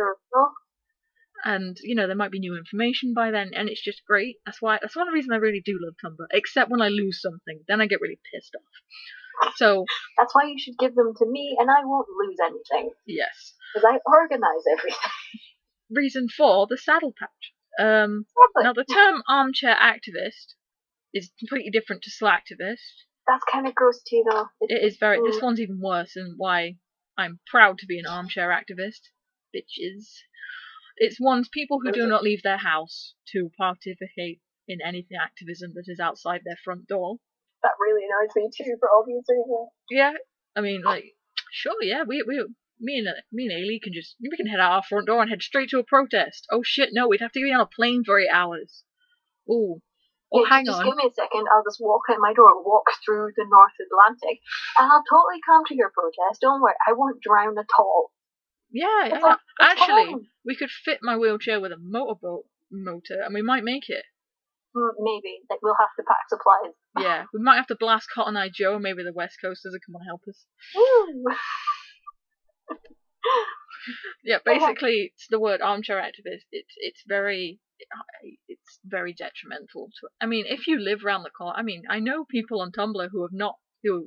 And, you know, there might be new information by then, and it's just great. That's one of the reasons I really do love Tumblr. Except when I lose something, then I get really pissed off. So that's why you should give them to me, and I won't lose anything. Yes. Because I organise everything. Reason 4, the Saddle Patch. Now, the term armchair activist is completely different to slacktivist. That's kind of gross too, though. It is very. This one's even worse, and why I'm proud to be an armchair activist. Bitches. It's one's people who do not leave their house to participate in anything activism that is outside their front door. That really annoys me too, for obvious reasons. Yeah, I mean, like, sure, yeah, me and Ailey we can head out our front door and head straight to a protest. Oh shit, no, we'd have to be on a plane for 8 hours. Ooh. Oh, hang on. Just give me a second, I'll just walk out my door, walk through the North Atlantic, and I'll totally come to your protest. Don't worry, I won't drown at all. Yeah, actually, we could fit my wheelchair with a motor, and we might make it. Maybe. Like, we'll have to pack supplies. Yeah, we might have to blast Cotton Eye Joe, and maybe the West Coasters will come and help us. Woo! Yeah, basically, it's the word armchair activist. It's very detrimental to. I mean, if you live around the corner, I mean, I know people on Tumblr who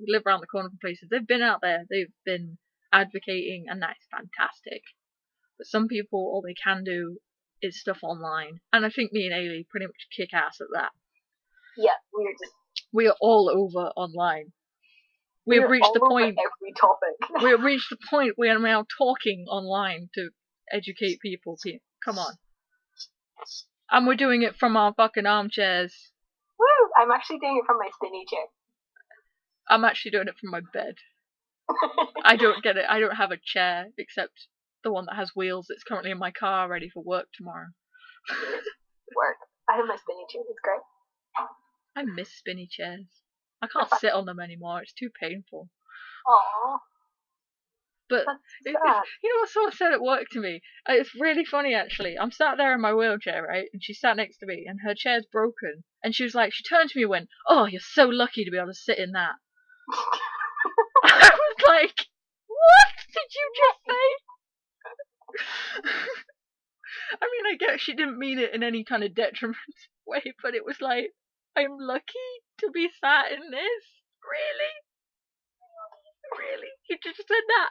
live around the corner from places. They've been out there. They've been advocating, and that's fantastic. But some people, all they can do is stuff online, and I think me and Ailey pretty much kick ass at that. Yeah, we are all over online. We've reached the point. Every topic. We've reached the point where we're now talking online to educate people. Come on. And we're doing it from our fucking armchairs. Woo! I'm actually doing it from my spinny chair. I'm actually doing it from my bed. I don't get it. I don't have a chair except the one that has wheels that's currently in my car ready for work tomorrow. Work. I have my spinny chair. It's great. I miss spinny chairs. I can't sit on them anymore. It's too painful. Aww. But you know what someone said at work to me? It's really funny actually. I'm sat there in my wheelchair, right? And she sat next to me, and her chair's broken. And she was like, she turned to me and went, "Oh, you're so lucky to be able to sit in that." I was like, "What did you just say?" I mean, I guess she didn't mean it in any kind of detrimental way, but it was like, I'm lucky to be sat in this? Really? Really? You just said that?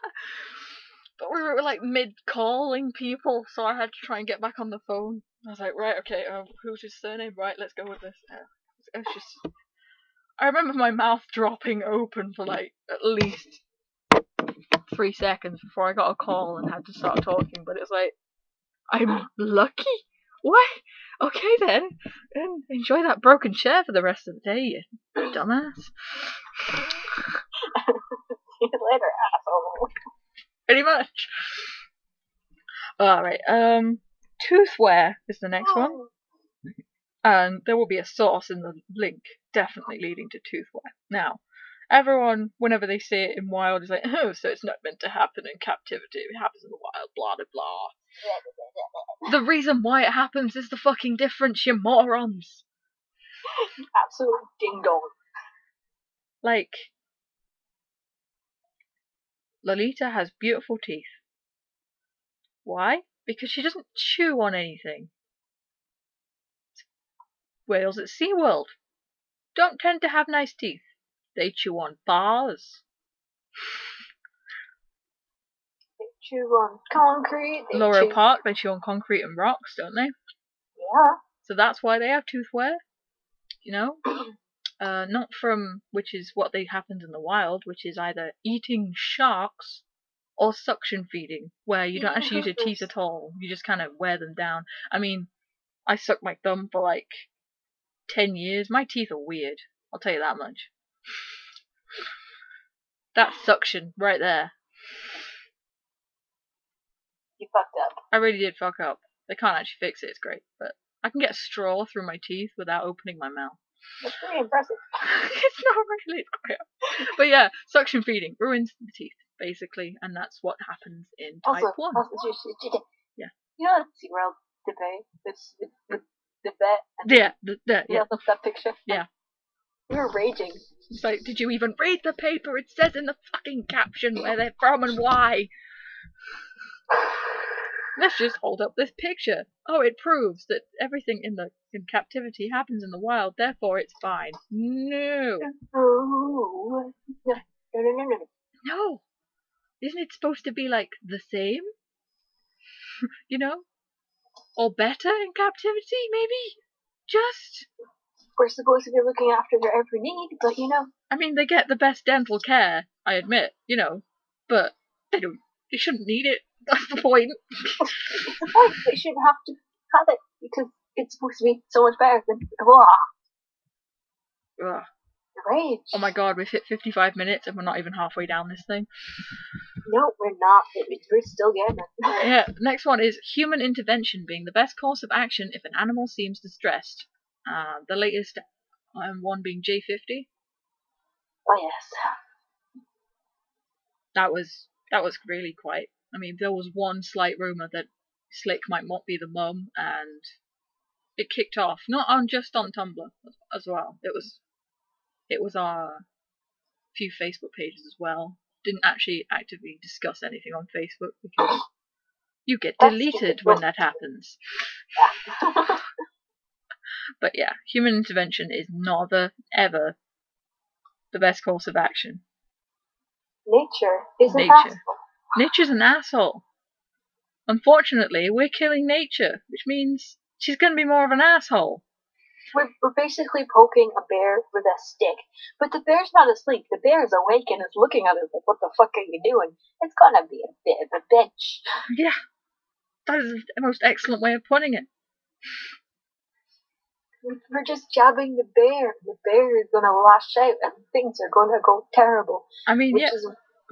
But we were like mid-calling people, so I had to try and get back on the phone. I was like, right, okay, who's his surname? Right, let's go with this. I remember my mouth dropping open for like at least 3 seconds before I got a call and had to start talking, but it was like, I'm lucky? What? Okay then. Enjoy that broken chair for the rest of the day, you dumbass. See you later, asshole. Pretty much. Alright, toothwear is the next one. And there will be a source in the link definitely leading to toothwear. Now, everyone, whenever they say it in wild, is like, oh, so it's not meant to happen in captivity. It happens in the wild, blah, blah, blah. The reason why it happens is the fucking difference, you morons. Absolute ding dong. Like, Lolita has beautiful teeth. Why? Because she doesn't chew on anything. Whales at SeaWorld don't tend to have nice teeth. They chew on bars. They chew on concrete. Laurel Park, they chew on concrete and rocks, don't they? Yeah. So that's why they have toothwear. You know? Not from, which is what they happened in the wild, which is either eating sharks or suction feeding, where you don't actually use your teeth at all. You just kind of wear them down. I mean, I sucked my thumb for like 10 years. My teeth are weird. I'll tell you that much. That's suction right there. You fucked up. I really did fuck up. They can't actually fix it. It's great, but I can get a straw through my teeth without opening my mouth. That's pretty impressive. It's not really. It's great. But yeah, suction feeding ruins the teeth, basically, and that's what happens in type 1. Yeah. You know that SeaWorld debate with the vet? And yeah. That picture? Yeah. We were raging. It's like, did you even read the paper? It says in the fucking caption where they're from and why. Let's just hold up this picture. Oh, it proves that everything in captivity happens in the wild, therefore it's fine. No. No. No. Isn't it supposed to be like the same? You know? Or better in captivity, maybe? Just. We're supposed to be looking after their every need, but you know. I mean, they get the best dental care, I admit, you know, but they shouldn't need it. That's the point. It's the point. They shouldn't have to have it because it's supposed to be so much better than Ugh. Rage. Oh my god, we've hit 55 minutes and we're not even halfway down this thing. No, we're not. We're still getting it. Yeah, next one is human intervention being the best course of action if an animal seems distressed. The latest one being J50. Oh yes. That was really quite. I mean, there was one slight rumor that Slick might not be the mum, and it kicked off. Not just on Tumblr as well. It was our few Facebook pages as well. Didn't actually actively discuss anything on Facebook because you get deleted when that happens. Yeah. But yeah, human intervention is never, ever the best course of action. Nature is an asshole. Nature's an asshole. Unfortunately, we're killing nature, which means she's going to be more of an asshole. We're basically poking a bear with a stick, but the bear's not asleep. The bear is awake and is looking at us like, what the fuck are you doing? It's gonna be a bit of a bitch. Yeah, that is the most excellent way of putting it. We're just jabbing the bear. The bear is gonna lash out and things are gonna go terrible. I mean, yeah,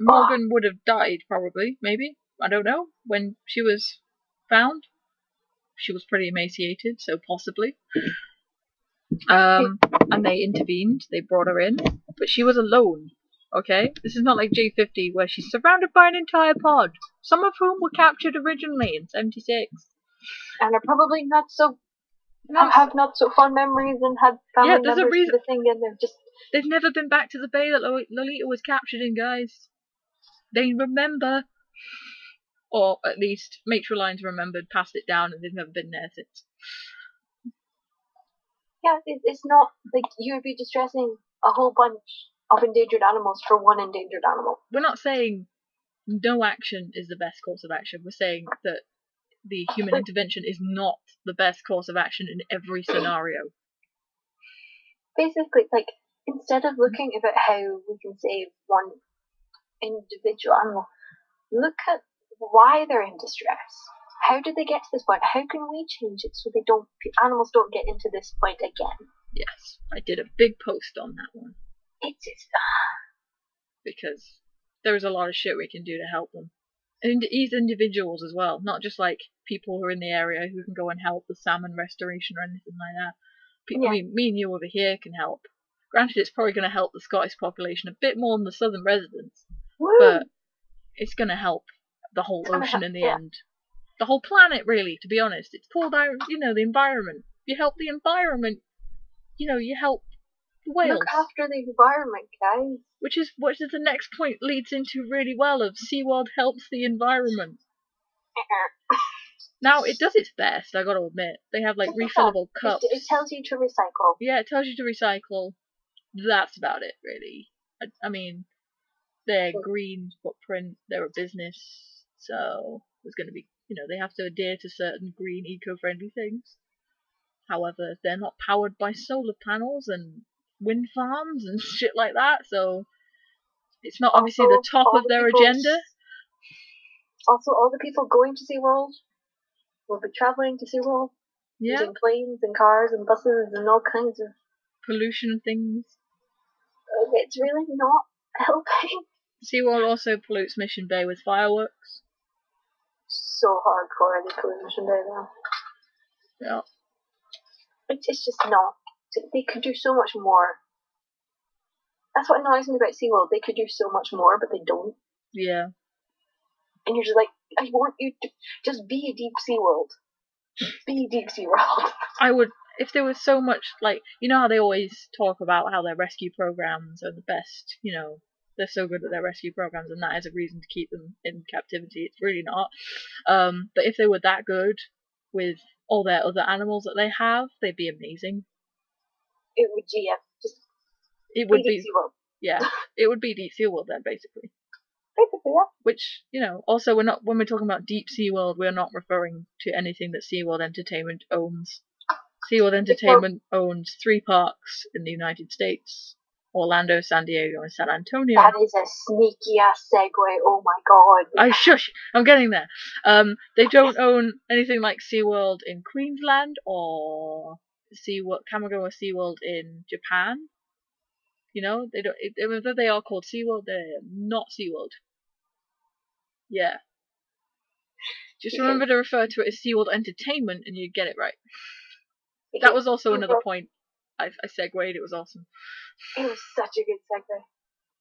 Morgan would have died probably, maybe. I don't know. When she was found, she was pretty emaciated, so possibly. And they intervened, they brought her in, but she was alone, okay? This is not like J50 where she's surrounded by an entire pod, some of whom were captured originally in 76. And are probably not so fond memories and had family members for the thing, and they've never been back to the bay that Lolita was captured in, guys. They remember, or at least Maitre Lines remembered, passed it down, and they've never been there since. Yeah, it's not like you would be distressing a whole bunch of endangered animals for one endangered animal. We're not saying no action is the best course of action. We're saying that the human intervention is not the best course of action in every scenario. Basically, like, instead of looking at how we can save one individual animal, look at why they're in distress. How did they get to this point? How can we change it so animals don't get into this point again? Yes, I did a big post on that one. Because there is a lot of shit we can do to help them. And ease individuals as well, not just like people who are in the area who can go and help the salmon restoration or anything like that. I mean, me and you over here can help. Granted, it's probably going to help the Scottish population a bit more than the southern residents, but it's going to help the whole ocean in the end. The whole planet, really, to be honest. It's pulled out, the environment. You help the environment, you help the whales. Look after the environment, guys. Which is the next point leads into really well of SeaWorld helps the environment. Now, it does its best, I gotta admit. They have, like, refillable cups. It tells you to recycle. Yeah, it tells you to recycle. That's about it, really. I mean, their green footprint, they're a business, so there's gonna be, they have to adhere to certain green, eco-friendly things. However, they're not powered by solar panels and wind farms and shit like that, so it's not obviously the top of their agenda. Also, all the people going to SeaWorld will be travelling to SeaWorld using planes and cars and buses and all kinds of pollution things. It's really not helping. SeaWorld also pollutes Mission Bay with fireworks. So hardcore, the pollution Bay now. Yeah. It's just not. They could do so much more. That's what annoys me about SeaWorld. They could do so much more, but they don't. Yeah. And you're just like, I want you to just be a deep sea world. Be deep sea world. I would, if there was so much, like, how they always talk about how their rescue programs are the best, they're so good at their rescue programs, and that is a reason to keep them in captivity. It's really not. But if they were that good with all their other animals that they have, they'd be amazing. It would, yeah, just It would be, SeaWorld. yeah, it would be Deep Sea World then, basically. Basically, yeah. Which, you know, also when we're talking about Deep Sea World, we're not referring to anything that SeaWorld Entertainment owns. SeaWorld Entertainment owns 3 parks in the United States: Orlando, San Diego, and San Antonio. That is a sneaky ass segue. Oh my god. Shush! I'm getting there. They don't own anything like SeaWorld in Queensland or Kamigawa SeaWorld in Japan. You know, they don't. Even though they are called SeaWorld, they're not SeaWorld. Yeah. Just remember to refer to it as SeaWorld Entertainment, and you get it right. That was also another point I segued. It was awesome. It was such a good segue.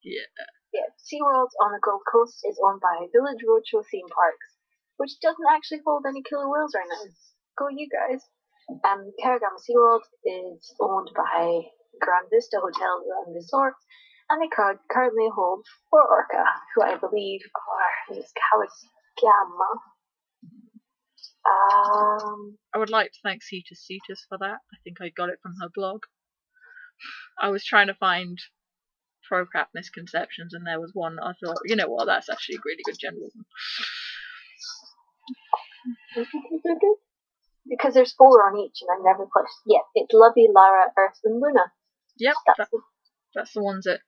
Yeah. Yeah, SeaWorld on the Gold Coast is owned by Village Roadshow Theme Parks, which doesn't actually hold any killer whales right now. Go you guys. Karagama SeaWorld is owned by Grand Vista Hotels and Resorts, and they currently hold 4 Orca, who I believe are Miss Kawagama. I would like to thank Cetus for that. I think I got it from her blog. I was trying to find pro-crap misconceptions, and there was one I thought, you know what, that's actually a really good general one. Because there's 4 on each, and I never pushed. Yeah, it's Lovey, Lara, Earth, and Luna. Yep, that's the ones at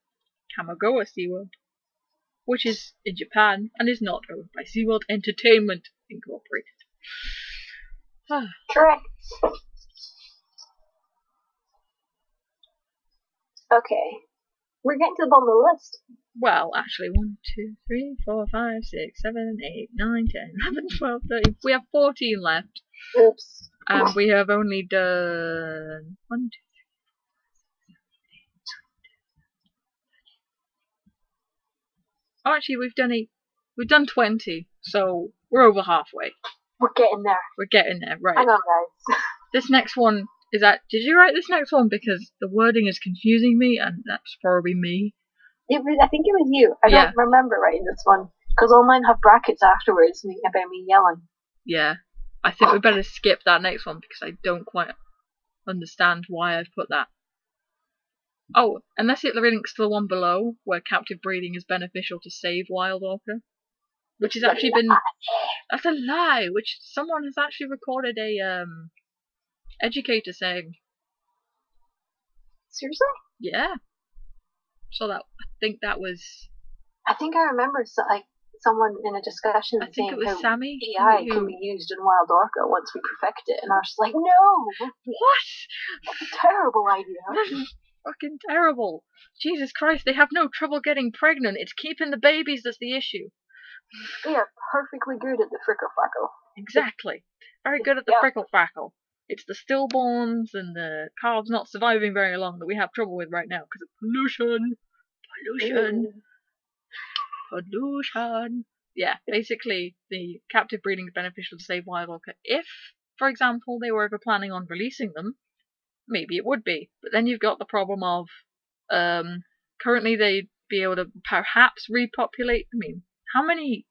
Kamigawa SeaWorld, which is in Japan and is not owned by SeaWorld Entertainment Incorporated. Correct. Okay, we're getting to the bottom of the list. Well, actually, 1, 2, 3, 4, 5, 6, 7, 8, 9, 10, 11, 12, 13. We have 14 left. Oops. And we have only done 1, 2, 3, 4, 5, 6, 7, 8, 9, 10. Oh, actually, we've done 20, so we're over halfway. We're getting there. We're getting there, right? Hang on, guys. This next one is that. Did you write this next one? Because the wording is confusing me, and that's probably me. I think it was you. I don't remember writing this one because all mine have brackets afterwards about me yelling. Yeah, I think we better skip that next one because I don't quite understand why I've put that. Oh, unless it links to the one below where captive breeding is beneficial to save wild orca, which has actually been. That's a lie. Which someone has actually recorded a educator saying. Seriously? Yeah. So I think that was. I think I remember someone in a discussion saying it was how Sammy AI can be used in wild orca once we perfect it, and I was just like, no. What? That's a terrible idea. Fucking terrible. Jesus Christ, they have no trouble getting pregnant. It's keeping the babies that's the issue. They are perfectly good at the frickle-frackle. Exactly. Very good at the frickle-frackle. It's the stillborns and the calves not surviving very long that we have trouble with right now because of pollution. Yeah, basically the captive breeding is beneficial to save wild orca. If, for example, they were ever planning on releasing them, maybe it would be. But then you've got the problem of currently they'd be able to perhaps repopulate. I mean, how many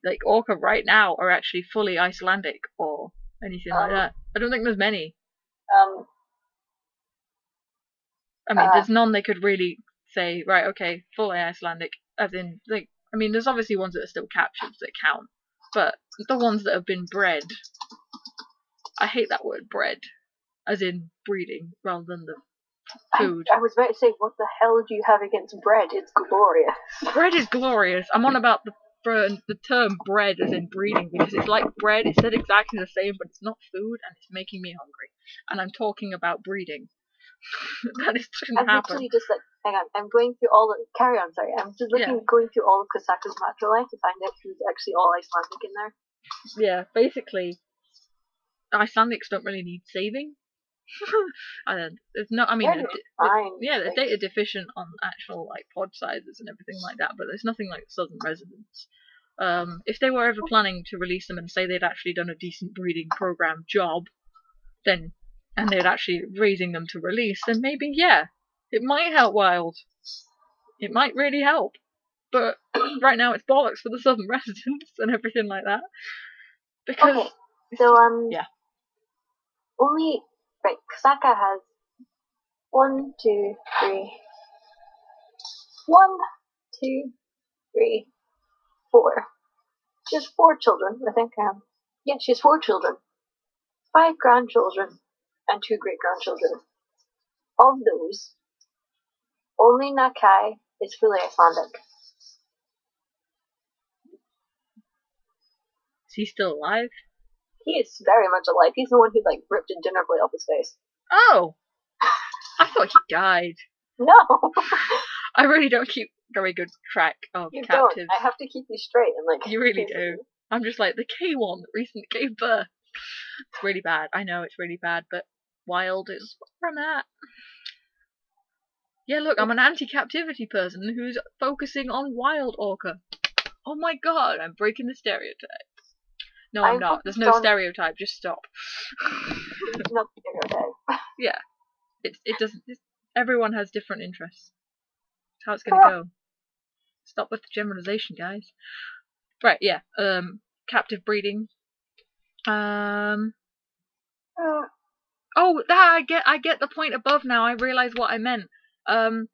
like orca right now are actually fully Icelandic or anything like that? I don't think there's many. I mean, there's none they could really say, right, okay, fully Icelandic, as in, like, I mean, there's obviously ones that are still captured that count, but the ones that have been bred, I hate that word bred, as in breeding, rather than the food. I was about to say, what the hell do you have against bread? It's glorious. Bread is glorious. I'm on about the term bread as in breeding, because it's like bread, it's said exactly the same, but it's not food, and it's making me hungry. And I'm talking about breeding. That shouldn't happen. I'm literally just like, hang on, I'm going through all of, carry on, sorry, I'm just going through all of Kasaka's natural life to find out who's actually all Icelandic in there. Yeah, basically, Icelandics don't really need saving. There's no, I mean, they're data deficient on actual like pod sizes and everything like that, but there's nothing like southern residents. If they were ever planning to release them and say they'd actually done a decent breeding program job, then they'd actually raising them to release, then maybe it might help wild. It might really help. But right now it's bollocks for the southern residents and everything like that. Because okay, so yeah. Only right, Ksaka has 1, 2, 3. 1, 2, 3, 4. She has 4 children, I think. Yeah, she has 4 children, 5 grandchildren, and 2 great-grandchildren. Of those, only Nakai is fully Icelandic. Is he still alive? He is very much alive. He's the one who ripped a dinner plate off his face. Oh! I thought he died. No! I really don't keep very good track of You captives. don't. I have to keep you straight and You really do. I'm just like the K1 that recently gave birth. It's really bad. I know it's really bad, but wild is where I'm at. Yeah, look, I'm an anti-captivity person who's focusing on wild orca. Oh my god, I'm breaking the stereotypes. No, I'm not. There's no stereotype. Just stop. No stereotype. Yeah, it doesn't. Everyone has different interests. That's how it's gonna go. Stop with the generalization, guys. Right, yeah. Captive breeding. Oh, that I get the point above now. I realise what I meant. What do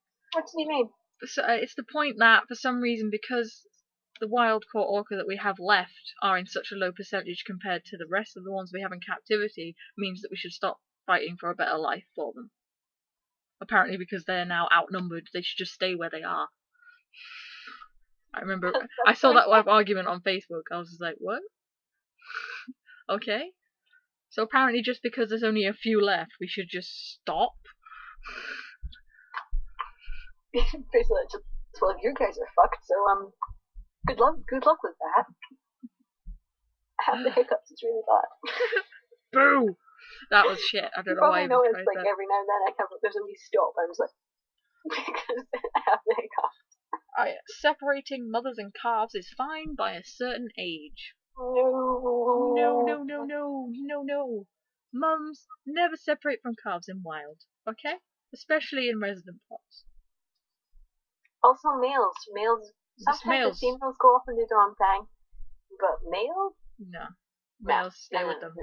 you mean? So, it's the point that for some reason, because the wild caught orca that we have left are in such a low percentage compared to the rest of the ones we have in captivity, means that we should stop fighting for a better life for them. Apparently, because they're now outnumbered, they should just stay where they are. I remember I saw that argument on Facebook. I was just like, what? Okay. So apparently just because there's only a few left, we should just stop? Basically, just, well, you guys are fucked, so, good luck with that. I have the hiccups, it's really bad. Boo! That was shit. I don't know why I know even it's tried that. Every now and then there's only stop, and I was like, because I have the hiccups. Oh yeah, separating mothers and calves is fine by a certain age. No. No. Mums never separate from calves in wild, okay? Especially in resident plots. Also males. Sometimes the females go off and do their own thing, but males? No. Males stay with them.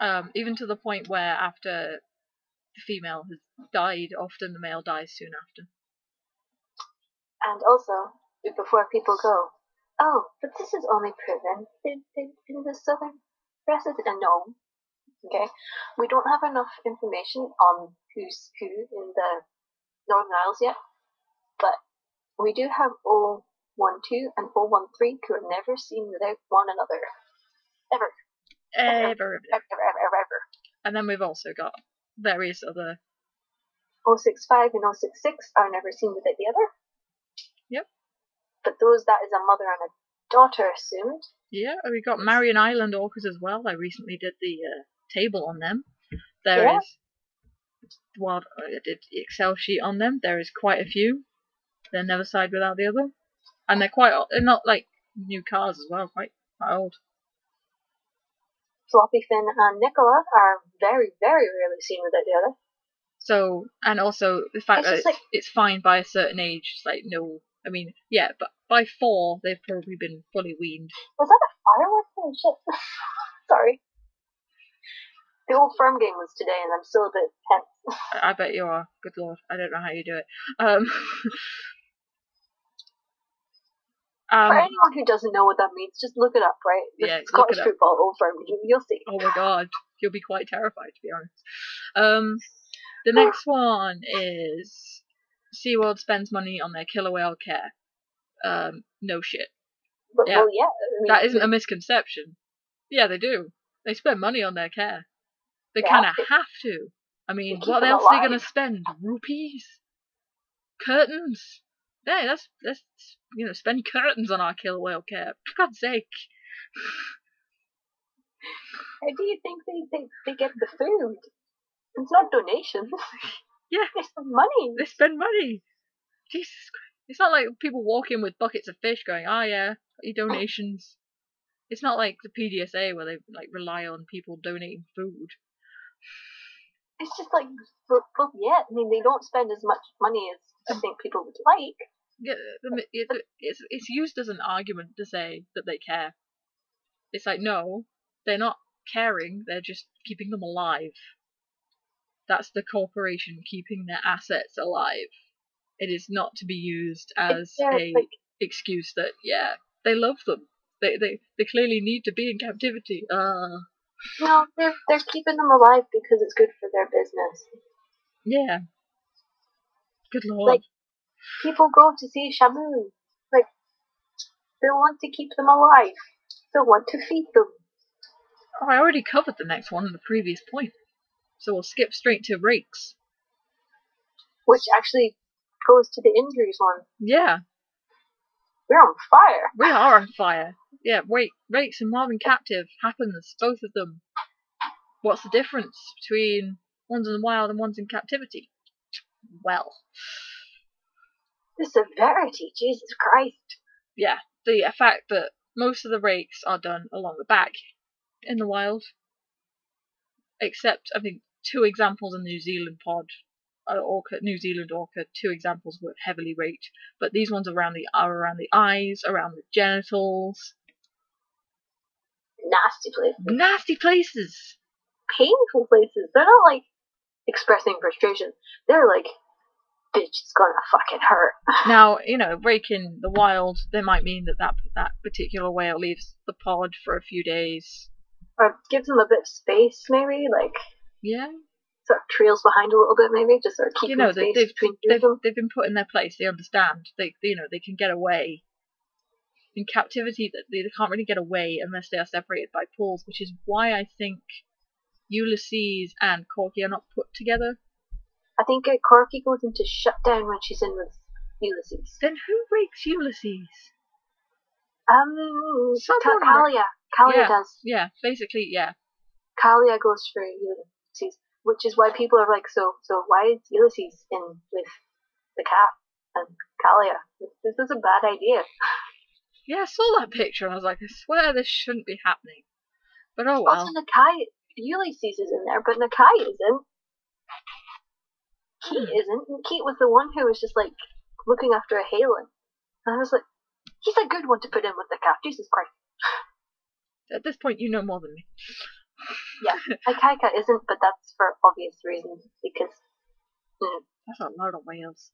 No. Even to the point where after the female has died, often the male dies soon after. And also, before people go, oh, but this is only proven in the southern resident. No. Okay? We don't have enough information on who's who in the Northern Isles yet, but we do have 012 and 013 who are never seen without one another. Ever. And then we've also got various other 065 and 066 are never seen without the other. Yep. But that is a mother and a daughter assumed. Yeah, we got Marion Island orcas as well. I recently did the table on them. There is I did the Excel sheet on them. There is quite a few. They're never side without the other, and they're not like new cars as well. Quite old. Floppy Fin and Nicola are very, very rarely seen without the other. So, and also the fact that it's fine by a certain age. It's like, no, I mean, yeah, but by 4, they've probably been fully weaned. Was that a firework? Oh, shit. Sorry. The old firm game was today, and I'm still a bit tense. I bet you are. Good lord. I don't know how you do it. For anyone who doesn't know what that means, just look it up, right? Yeah, Scottish football, old firm, you'll see. Oh my god, you'll be quite terrified, to be honest. The next one is SeaWorld spends money on their killer whale care. No shit. But, yeah. Well, yeah. I mean, that isn't a misconception. Yeah, they do. They spend money on their care. They kind of have to. I mean, what else are they going to spend? Rupees? Curtains? Yeah, let's spend curtains on our killer whale care. For God's sake. How do you think they get the food? It's not donations. Yeah. They spend money. They spend money. Jesus Christ. It's not like people walk in with buckets of fish going, oh yeah, your donations. It's not like the PDSA where they rely on people donating food. It's just well, yeah, I mean, they don't spend as much money as I think people would like. Yeah, it's used as an argument to say that they care. It's like, no, they're not caring, they're just keeping them alive. That's the corporation keeping their assets alive. It is not to be used as a excuse that, yeah, they love them. They clearly need to be in captivity. No, they're keeping them alive because it's good for their business. Yeah. Good lord. Like, people go to see Shamu. Like, they'll want to keep them alive. They'll want to feed them. Oh, I already covered the next one in the previous point. So we'll skip straight to rakes. Which actually goes to the injuries one. Yeah. We're on fire. We are on fire. Yeah, wait, rakes and Marvin captive happens, both of them. What's the difference between one's in the wild and one's in captivity? Well. The severity, Jesus Christ. Yeah, the fact that most of the rakes are done along the back in the wild. Except, I think, 2 examples in the New Zealand pod. New Zealand orca, 2 examples were heavily raked. But these ones are around the eyes, around the genitals. Nasty places. Nasty places! Painful places. They're not like expressing frustration. They're like, bitch, it's gonna fucking hurt. Now, rake in the wild, they might mean that particular whale leaves the pod for a few days. Or gives them a bit of space, maybe, like... Yeah. Sort of trails behind a little bit, maybe, just sort of keeping space between them. They've been put in their place, they understand. They can get away. In captivity, they can't really get away unless they are separated by pools, which is why I think Ulysses and Corky are not put together. I think Corky goes into shutdown when she's in with Ulysses. Then who rakes Ulysses? Kalia does. Yeah, basically, yeah. Kalia goes for Ulysses, which is why people are like, so why is Ulysses in with the calf and Kalia? This is a bad idea. Yeah, I saw that picture and I was like, I swear this shouldn't be happening. But oh well. Also, Ulysses is in there, but Nakai isn't. Keat isn't. And Keat was the one who was just like looking after a Halen. And I was like, he's a good one to put in with the calf. Jesus Christ. At this point, you know more than me. Yeah, Ikaika isn't, but that's for obvious reasons, because... That's a lot of whales.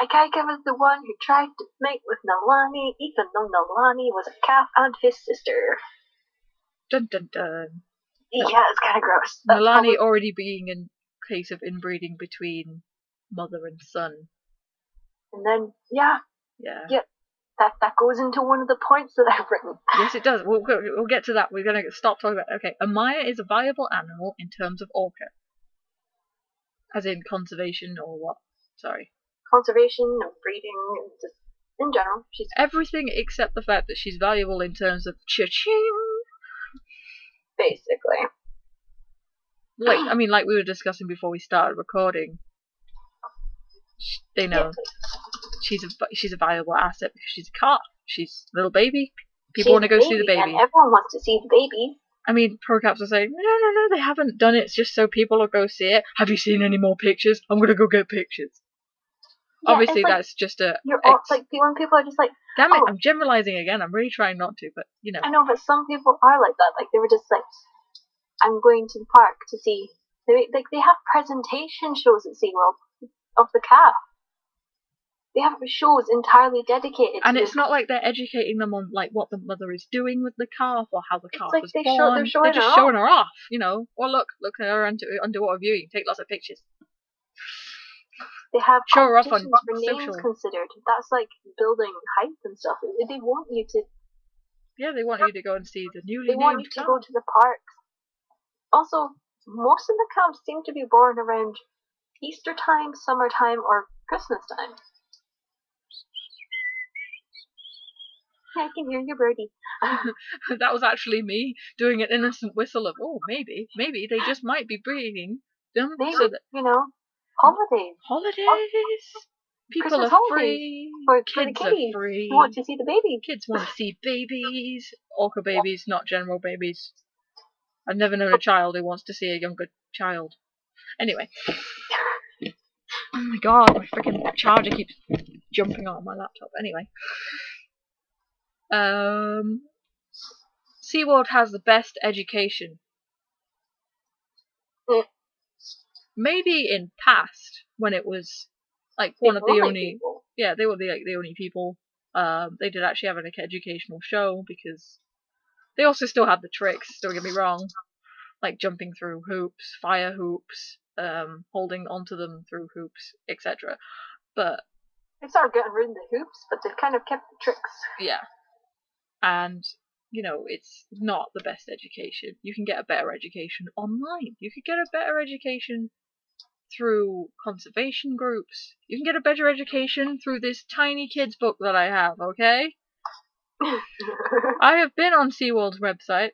Ikaika was the one who tried to mate with Nalani, even though Nalani was a calf and his sister. Dun dun dun. Yeah, it's kind of gross. Nalani already being in case of inbreeding between mother and son. And then, yeah. That goes into one of the points that I've written. Yes, it does. We'll get to that. We're going to stop talking about... Okay, Amaya is a viable animal in terms of orca. As in conservation or what? Sorry. Conservation and breeding and just in general. She's everything except the fact that she's valuable in terms of cha-ching. Basically. Like we were discussing before we started recording. They know. She's a valuable asset because she's a calf. She's a little baby. People want to go see the baby. And everyone wants to see the baby. I mean, ProCaps are saying, no, they haven't done it. It's just so people will go see it. Have you seen any more pictures? I'm going to go get pictures. Yeah, obviously, like, that's just a... like, when people are just like... Damn it, I'm generalizing again. I'm really trying not to, but, I know, but some people are like that. Like, they were just like, I'm going to the park to see... They have presentation shows at SeaWorld of the calf. They have shows entirely dedicated and it's not like they're educating them on like what the mother is doing with the calf or how the calf was born. They're just showing her off, Or look at her underwater viewing. Take lots of pictures. They have show her off on for names social. Considered. That's like building hype and stuff. They want you to. Yeah, they want you to go and see the newly named. They want you to go to the parks. Also, most of the calves seem to be born around Easter time, summertime, or Christmas time. I can hear your birdie. That was actually me doing an innocent whistle of, maybe they just might be breeding them. Maybe, so that, holidays. People Christmas are free. Kids are free. You want to see the baby. Kids want to see babies. Orca babies, not general babies. I've never known a child who wants to see a younger child. Anyway. Oh my god, my freaking charger keeps jumping on my laptop. Anyway. SeaWorld has the best education. Maybe in past, when it was like one of the only people. Yeah, they were the only people. They did actually have an educational show because they also still had the tricks, don't get me wrong. Like jumping through hoops, fire hoops, holding onto them through hoops, etc. But they started getting rid of the hoops, but they kind of kept the tricks. Yeah. And it's not the best education. You can get a better education online. You could get a better education through conservation groups. You can get a better education through this tiny kids book that I have, okay? I have been on SeaWorld's website,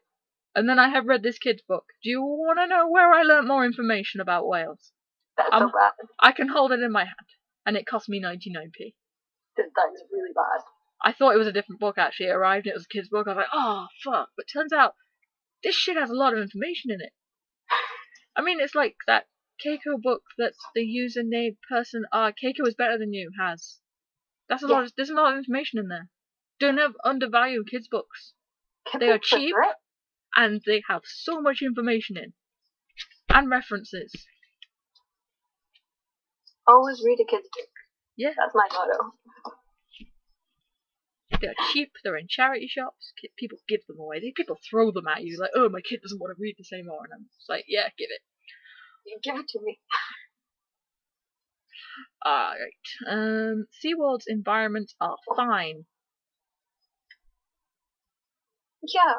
and then I have read this kids book. Do you want to know where I learnt more information about whales? That's so bad. I can hold it in my hand, and it cost me 99p. That is really bad. I thought it was a different book, actually. It arrived and it was a kid's book. I was like, oh, fuck. But turns out, this shit has a lot of information in it. I mean, it's like that Keiko book that the username person, Keiko is better than you, has. There's a lot of information in there. Don't undervalue kids' books. They are cheap, and they have so much information in. And references. Always read a kid's book. Yeah. That's my motto. They're cheap, they're in charity shops, people give them away. People throw them at you, like, oh, my kid doesn't want to read this anymore. And I'm just like, yeah, give it. You give it to me. Alright. SeaWorld's environments are fine. Yeah.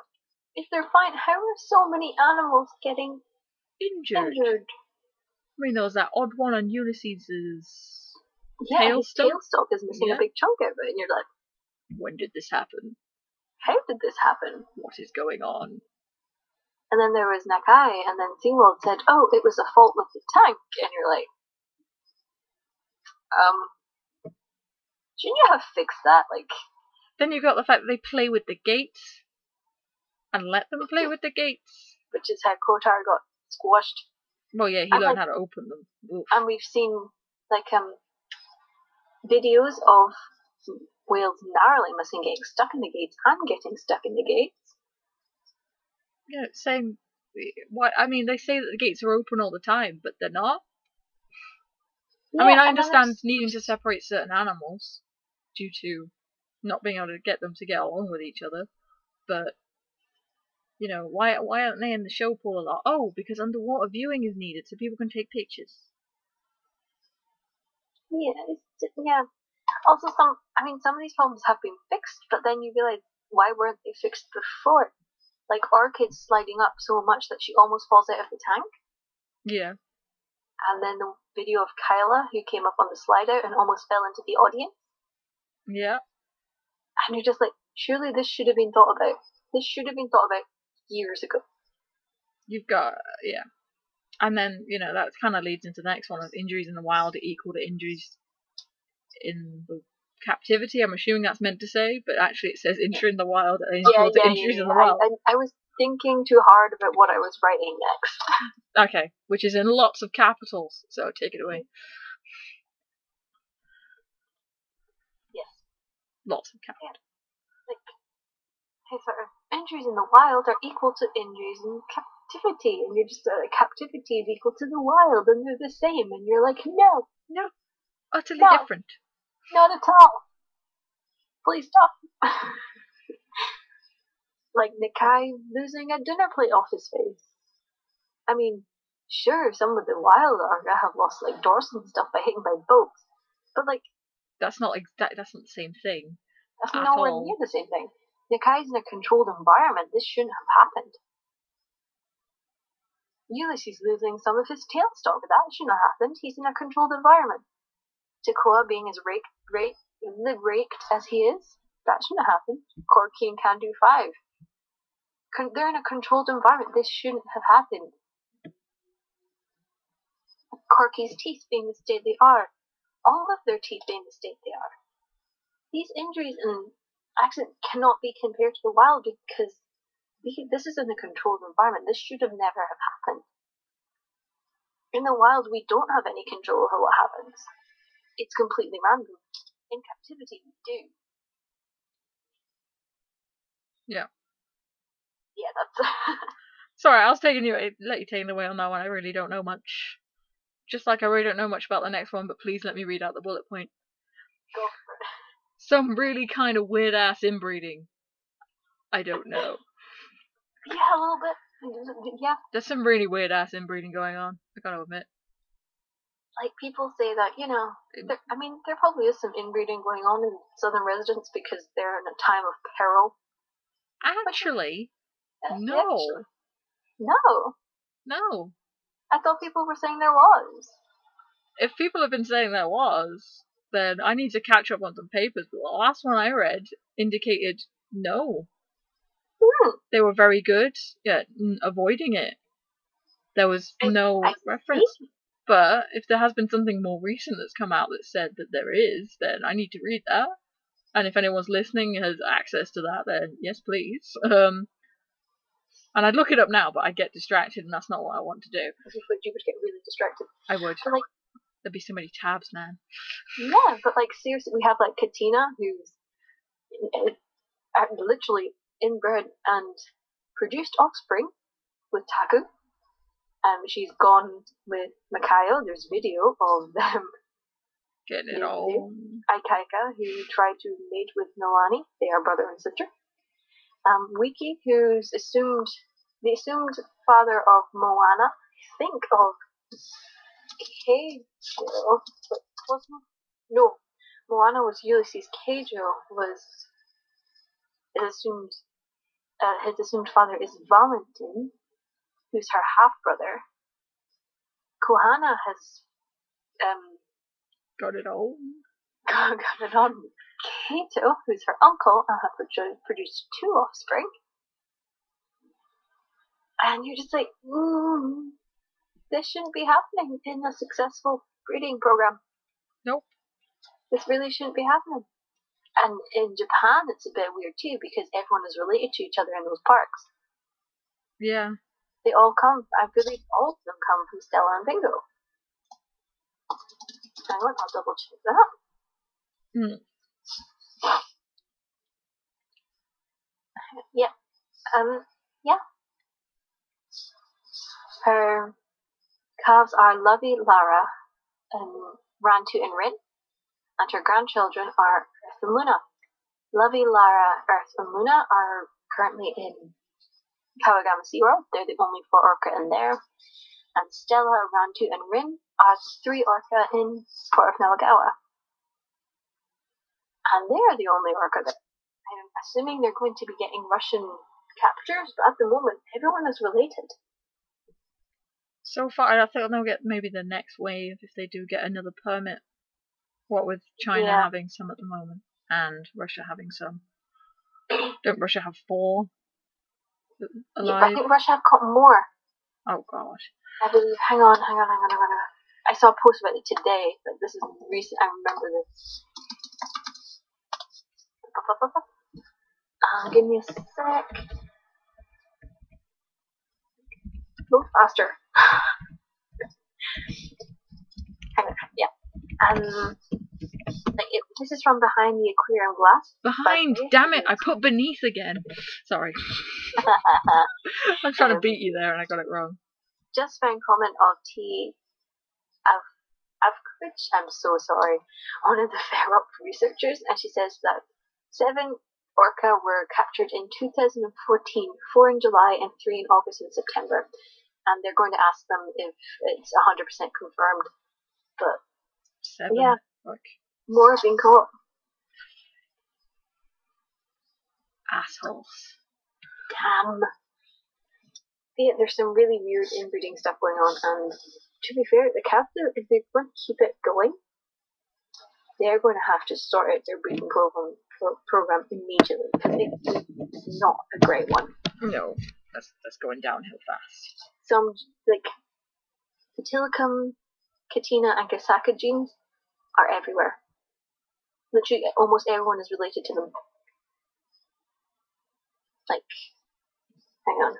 If they're fine, how are so many animals getting injured? I mean, there was that odd one on Ulysses' his tailstock is missing a big chunk of it, and you're like, when did this happen? How did this happen? What is going on? And then there was Nakai, and then SeaWorld said, oh, it was a fault with the tank, and you're like, shouldn't you have fixed that? Like, then you got the fact that they play with the gates, and let them play with the gates. Which is how Kotar got squashed. Well, yeah, he learned how to open them. Oof. And we've seen, like, videos of whales narrowly missing getting stuck in the gates and getting stuck in the gates. Yeah, same. Why? I mean, they say that the gates are open all the time, but they're not. Yeah, I mean, I understand needing to separate certain animals due to not being able to get them to get along with each other, but why aren't they in the show pool a lot? Oh, because underwater viewing is needed so people can take pictures. Yeah. Also, some of these problems have been fixed, but then you realize, why weren't they fixed before? Like, Orca's sliding up so much that she almost falls out of the tank. Yeah. And then the video of Kyla, who came up on the slide out and almost fell into the audience. Yeah. And you're just like, surely this should have been thought about. This should have been thought about years ago. You've got, yeah. And then, that kind of leads into the next one of injuries in the wild equal to injuries in the captivity. I'm assuming that's meant to say, but actually it says injury in the wild and equal to injuries in the wild. I was thinking too hard about what I was writing next. Okay, which is in lots of capitals, so take it away. Yes. Lots of capitals. Injuries in the wild are equal to injuries in captivity, and you're just captivity is equal to the wild, and they're the same, and you're like, no, utterly different. Not at all. Please stop. Like Nakai losing a dinner plate off his face. I mean, sure, some of the wild Orca have lost like dorsal and stuff by hitting by boats, but like that's not the same thing. That's nowhere near the same thing. Nakai's in a controlled environment. This shouldn't have happened. Ulysses losing some of his tailstock. That shouldn't have happened. He's in a controlled environment. Tekoa being as raked as he is. That shouldn't have happened. Corky and Can-Do 5. They're in a controlled environment. This shouldn't have happened. Corky's teeth being the state they are. All of their teeth being the state they are. These injuries and accidents cannot be compared to the wild because this is in a controlled environment. This should have never have happened. In the wild, we don't have any control over what happens. It's completely random. In captivity, we do. Yeah. Yeah, that's... Sorry, I was taking you, let you take it away on that one. I really don't know much. Just like I really don't know much about the next one, but please let me read out the bullet point. Go for it. Some really kind of weird ass inbreeding. I don't know. Yeah, a little bit. Yeah. There's some really weird ass inbreeding going on, I gotta admit. Like, people say that, you know, there probably is some inbreeding going on in southern residents because they're in a time of peril. Actually, no. Actually, no. No. I thought people were saying there was. If people have been saying there was, then I need to catch up on some papers. But the last one I read indicated no. They were very good at avoiding it. There was no reference. But if there has been something more recent that's come out that said that there is, then I need to read that. And if anyone's listening has access to that, then yes, please. And I'd look it up now, but I'd get distracted, and that's not what I want to do. You would get really distracted. I would. But, like, there'd be so many tabs, man. Yeah, but, like, seriously, we have, like, Katina, who's literally inbred and produced offspring with Taku. She's gone with Makayo. There's video of them getting it all. Aikaika, who tried to mate with Noani. They are brother and sister. Wiki, who's the assumed father of Moana. Think of Keijo, but wasn't? No, Moana was Ulysses. Keijo was assumed. His assumed father is Valentin, who's her half brother. Kohana has got it all. Got it on. Kato, who's her uncle, and have produced 2 offspring. And you're just like, this shouldn't be happening in a successful breeding program. Nope. This really shouldn't be happening. And in Japan, it's a bit weird too, because everyone is related to each other in those parks. Yeah. They all come, I believe all of them come from Stella and Bingo. Hang on, I'll double check that. Yeah. Yeah. Her calves are Lovey, Lara, Rantu, and Rin, and her grandchildren are Earth and Luna. Lovey, Lara, Earth, and Luna are currently in Kawagama SeaWorld. They're the only 4 Orca in there. And Stella, Rantu, and Rin are 3 Orca in Port of Namagawa. And they're the only Orca there. I'm assuming they're going to be getting Russian captures, but at the moment, everyone is related. So far, I think they'll get maybe the next wave if they do get another permit. What with China having some at the moment, and Russia having some. Don't Russia have 4 alive? Yeah, I think Russia have got more. Oh god. I believe. Hang on. I saw a post about it today. Like, this is recent. I remember this. Give me a sec. Go faster. Hang on. Yeah. This is from behind the aquarium glass. Behind? Damn it! I put beneath again. Sorry. I'm trying to beat you there, and I got it wrong. Just found comment of T. Avkovich. I'm so sorry. One of the FAIRUP researchers, and she says that 7 Orca were captured in 2014, 4 in July and 3 in August and September. And they're going to ask them if it's 100% confirmed. But 7. Yeah, Fuck. More have been caught. Assholes. Damn. Yeah, there's some really weird inbreeding stuff going on, and to be fair, the captive, if they're going to keep it going, they're going to have to sort out their breeding program immediately, because it's not a great one. No, that's going downhill fast. Some, like, Tilicum, Katina, and Kasaka genes are everywhere. Literally, almost everyone is related to them. Like, hang on.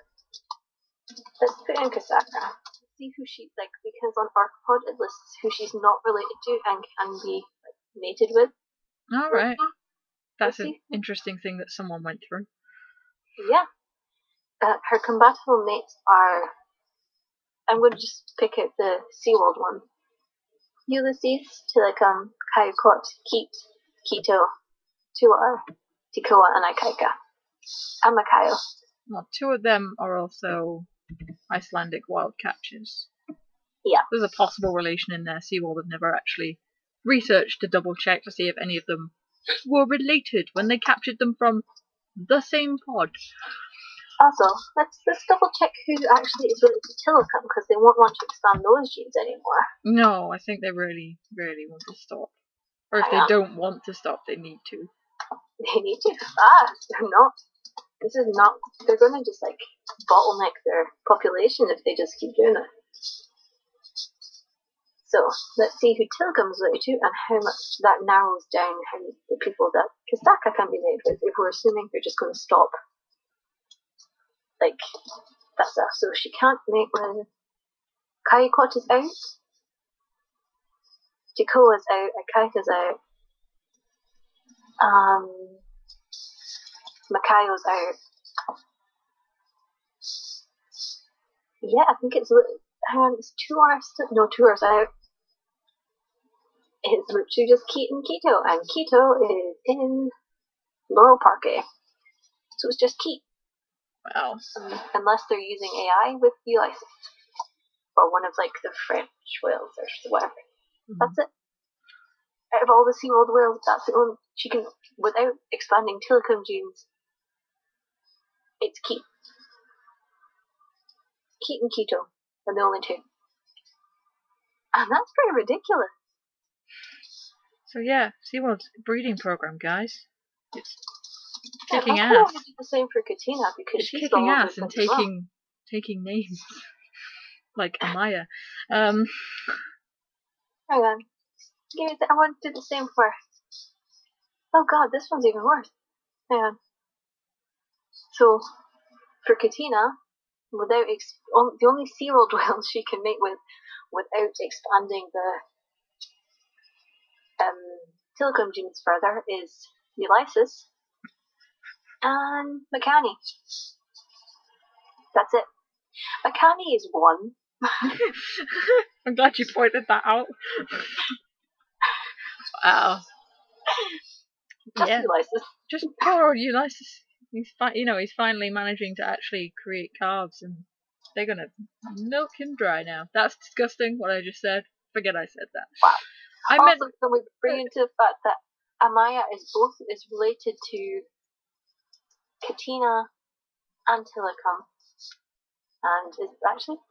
Let's put in Kasaka. see who she, like, because on Archipod it lists who she's not related to and can be like, mated with. Alright. That's Let's an see. interesting thing that someone went through. Yeah. Her compatible mates are, I'm going to just pick out the SeaWorld one. Ulysses, Tilikum, Kayukot, Keat, Keto, Tuar, Tikoa, and Ikaika. And Makayo. Well, 2 of them are also Icelandic wild catches. Yeah. There's a possible relation in there. SeaWorld have never actually researched to double check to see if any of them were related when they captured them from the same pod. Also, let's double check who actually is related to Tilikum, because they won't want to expand those genes anymore. No, I think they really, really want to stop. Or if they don't want to stop, they need to. They need to. They're not. This is not. They're going to just like bottleneck their population if they just keep doing it. So let's see who Tilikum is related to and how much that narrows down how the people that Kistaka can be made with if we're assuming they're just going to stop. Like, that's that. So she can't mate with. Kayukot is out. Jakoa's out. Akaika's out. Makayo's out. Yeah, I think it's 2 hours. No, 2 hours out. It's literally just Keat and Keto, and Keto is in Laurel Parque. So it's just Keat. Wow. Unless they're using AI with Ulysses. Or one of like the French whales or whatever. That's it. Out of all the SeaWorld whales, that's the only she can, without expanding Tilikum genes, it's Keat. Keat and Keto are the only 2. And that's pretty ridiculous. So yeah, SeaWorld's breeding program, guys. It's Yeah, kicking I ass. want to do the same for Katina because It's she's kicking the ass and as well. taking names. Like Amaya. Hang on. I want to do the same for. Oh god, this one's even worse. Hang on. So, for Katina, without the only SeaWorld whales she can mate with without expanding the Tilikum genes further is Ulysses and Makani. That's it. Makani is 1. I'm glad you pointed that out. Wow. Just Ulysses. Just poor old Ulysses. He's finally managing to actually create calves, and they're gonna milk him dry now. That's disgusting. What I just said. Forget I said that. Wow. Meant. Can we bring into the fact that Amaya is related to Katina and Tilikum, and is actually,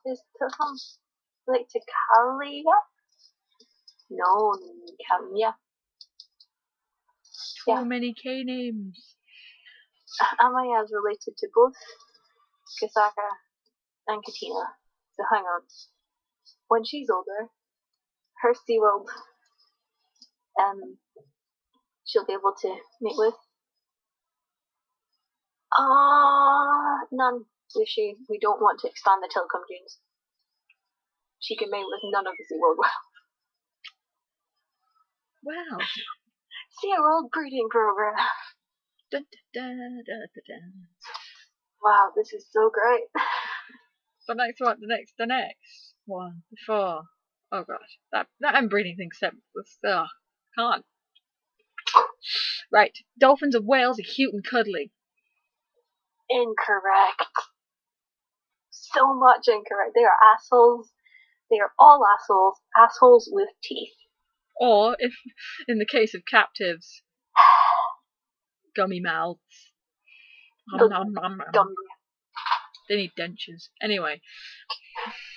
is Tilikum related to Kalia? No, Kalia. Too many K names. Amaya is related to both Kisaka and Katina. So hang on. When she's older, her SeaWorld, she'll be able to mate with. None. We don't want to expand the Tilikum genes. She can mate with none of the SeaWorld whales. Wow. SeaWorld breeding program. Dun, dun, dun, dun, dun. Wow, this is so great. The next one before. Oh gosh, that inbreeding thing can't. Right, dolphins and whales are cute and cuddly. Incorrect. So much incorrect. They are assholes. They are all assholes. Assholes with teeth. Or, if in the case of captives, gummy mouths. Gummy. They need dentures. Anyway.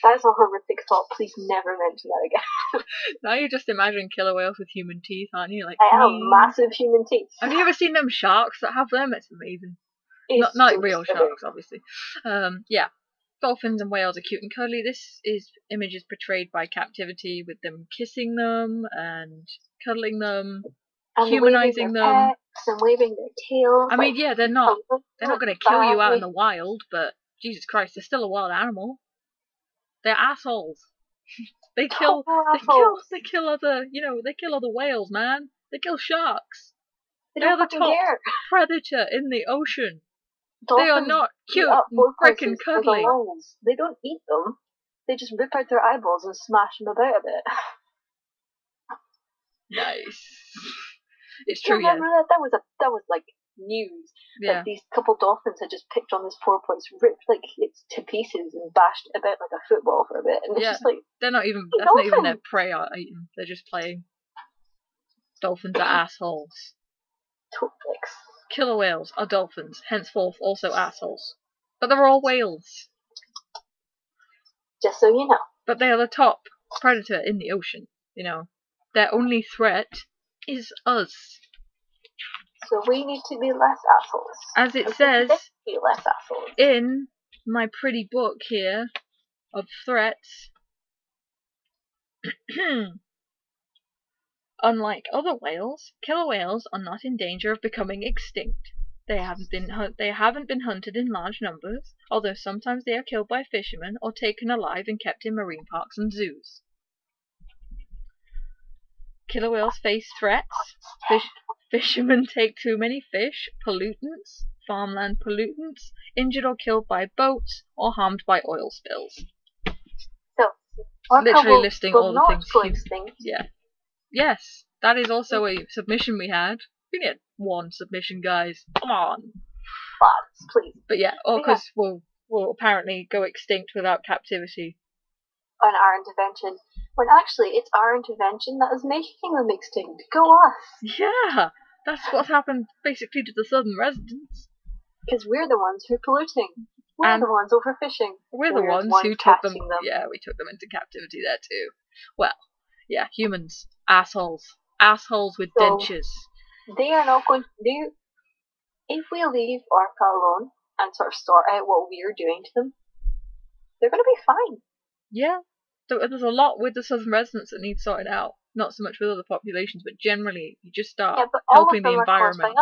That is a horrific thought. Please never mention that again. Now you're just imagining killer whales with human teeth, aren't you? Like, I have massive human teeth. Have you ever seen them sharks that have them? It's amazing. Not like real sharks, obviously. Yeah. Dolphins and whales are cute and cuddly. This image is portrayed by captivity with them kissing them and cuddling them, and humanizing them, and waving their tails. I mean, yeah, they're not going to kill you out in the wild, but Jesus Christ, they're still a wild animal. They're assholes. They kill other whales, man. They kill sharks. They are the top predator in the ocean. Dolphins, they are not cute and freaking cuddly. They don't eat them. They just rip out their eyeballs and smash them about a bit. Nice. It's true, remember that? That was like news. Yeah. Like these couple dolphins had just picked on this poor place, ripped like it to pieces and bashed it about like a football for a bit. And it's just like they're not even that's not even their prey eating. They're just playing. Dolphins are assholes. Killer whales are dolphins, henceforth also assholes. But they're all whales. Just so you know. But they are the top predator in the ocean, you know. Their only threat is us. So we need to be less assholes. As it says be less assholes. In my pretty book here of threats. Unlike other whales, killer whales are not in danger of becoming extinct. They haven't been hunted in large numbers, although sometimes they are killed by fishermen or taken alive and kept in marine parks and zoos. Killer whales face threats. Fishermen take too many fish, pollutants, farmland pollutants, injured or killed by boats, or harmed by oil spills. So, literally listing all the things. Yeah. Yes, that is also a submission we had. We need one submission, guys. Come on. Please. But yeah, orcas will apparently go extinct without captivity. On our intervention. When actually it's our intervention that is making them extinct. Go us. Yeah, that's what's happened basically to the southern residents. Because we're the ones who are polluting. We're the ones overfishing. We're the ones who took them. Yeah, we took them into captivity there too. Well, yeah, humans. Assholes. Assholes with dentures. They are not going to do... If we leave Orca alone and sort of sort out what we're doing to them, they're going to be fine. Yeah. There's a lot with the southern residents that needs sorting out. Not so much with other populations, but generally, you just start helping the environment.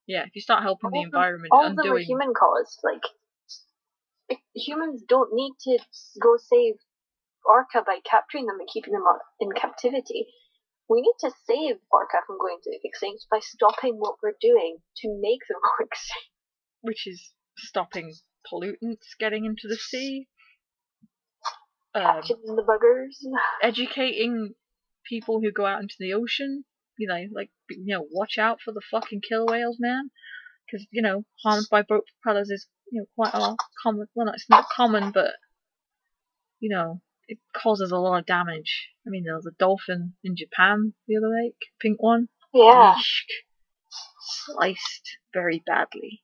Yeah, if you start helping the environment, all of them are human caused. Like, humans don't need to go save Orca by capturing them and keeping them in captivity. We need to save Orca from going to extinct by stopping what we're doing to make them go extinct. Which is stopping pollutants getting into the sea. Catching the buggers. Educating people who go out into the ocean. Watch out for the fucking killer whales, man. Because, harmed by boat propellers is, quite a lot common. Well, it's not common, but, it causes a lot of damage. I mean, there was a dolphin in Japan the other week, pink one. Yeah. Sliced very badly.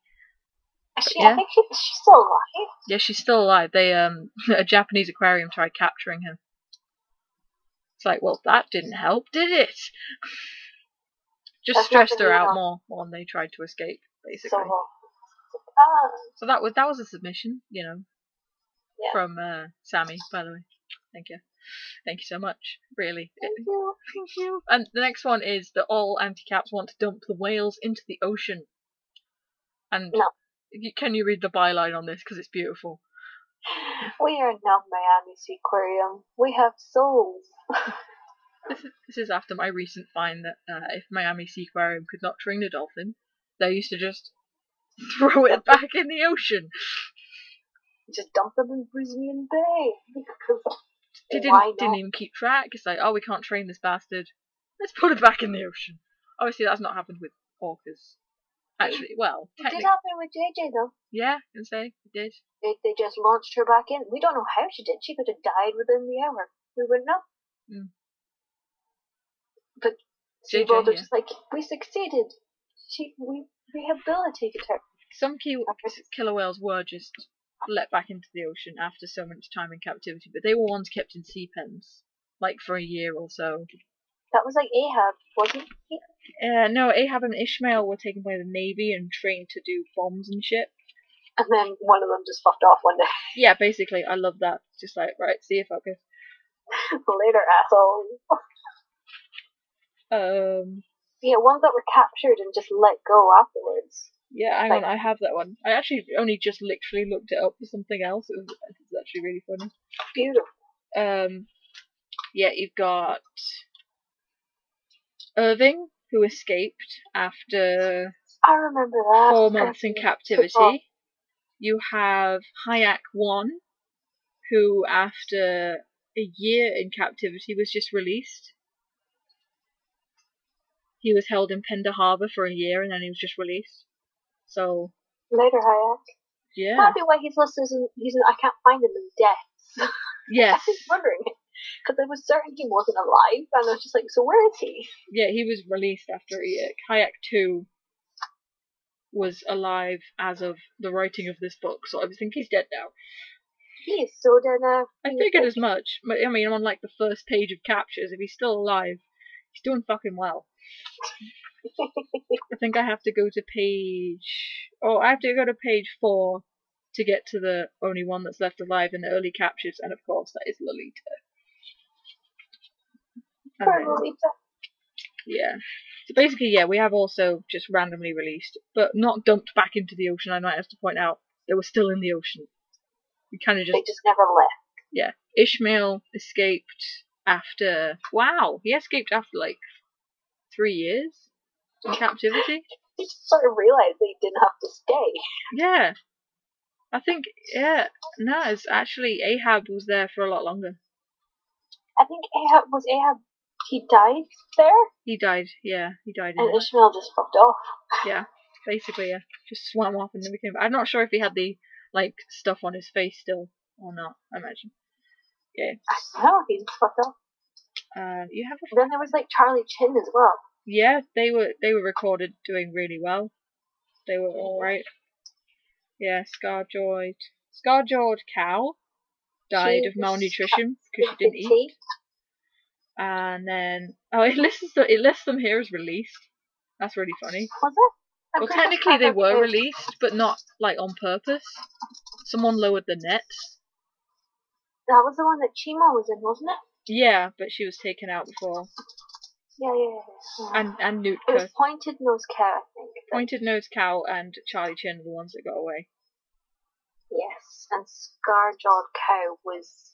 I think she's still alive. Yeah, she's still alive. They a Japanese aquarium tried capturing her. It's like, well, that didn't help, did it? Just stressed her out more when they tried to escape, basically. So that was a submission, from Sammy, by the way. Thank you. Thank you so much. Really. Thank you. Thank you. And the next one is that all anti-caps want to dump the whales into the ocean. And can you read the byline on this? Because it's beautiful. We are not Miami Seaquarium. We have souls. This is after my recent find that if Miami Seaquarium could not train a dolphin, they used to just throw it back in the ocean. Just dump them in Brisbane Bay. They didn't even keep track. It's like, oh, we can't train this bastard. Let's put it back in the ocean. Obviously, that's not happened with orcas. Actually, well, it did happen with JJ though. Yeah, I can say it did. They just launched her back in. We don't know how she did. She could have died within the hour. We wouldn't know. But SeaWorld are just like, we succeeded. We rehabilitated her. Some killer whales were just let back into the ocean after so much time in captivity, but they were ones kept in sea pens, like for a year or so. That was like Ahab, wasn't it? No, Ahab and Ishmael were taken by the Navy and trained to do bombs and shit. And then one of them just fucked off one day. Yeah, basically, I love that. Just like, right, see you, fuckers. Later, assholes. Yeah, ones that were captured and just let go afterwards. Yeah, hang on, I have that one. I actually only just literally looked it up for something else. It's actually really funny. Beautiful. You've got Irving, who escaped after I remember that. 4 months in captivity. You have Hayak 1, who after a year in captivity was just released. He was held in Pender Harbour for a year and then he was just released. So later, Hayak. Yeah. Might be why he's listed as I can't find him in deaths. Yes. I was wondering, because I was certain he wasn't alive, and I was just like, so where is he? Yeah, he was released after a year. Kayak 2 was alive as of the writing of this book, so I think he's dead now. He is so dead now. I figured as much. I mean, on like the first page of captures, if he's still alive, he's doing fucking well. I think I have to go to page 4 to get to the only one that's left alive in the early captures, and of course that is Lolita. Poor Lolita. Yeah. So basically, yeah, we have also just randomly released, but not dumped back into the ocean. I might have to point out they were still in the ocean. We kind of They just never left. Yeah. Ishmael escaped after. Wow, he escaped after like 3 years in captivity. He just sort of realised they didn't have to stay. Yeah. I think, yeah, no, it's actually Ahab was there for a lot longer. I think Ahab, he died there? He died, yeah, he died. And Ishmael just fucked off. Yeah, basically, yeah, just swam off and then became. I'm not sure if he had the, like, stuff on his face still or not, I imagine. Yeah. I don't know, he just fucked off. You have Then there was, like, Charlie Chin as well. Yeah, they were recorded doing really well. They were alright. Yeah, Scar-jawed cow died of malnutrition because she didn't eat. And then it lists them here as released. That's really funny. Was it? Well, technically they were released, but not like on purpose. Someone lowered the nets. That was the one that Chima was in, wasn't it? Yeah, but she was taken out before. Yeah. And Nootka. It was Pointed Nose Cow, I think. Pointed Nose Cow and Charlie Chin are the ones that got away. Yes, and Scar-jawed Cow was.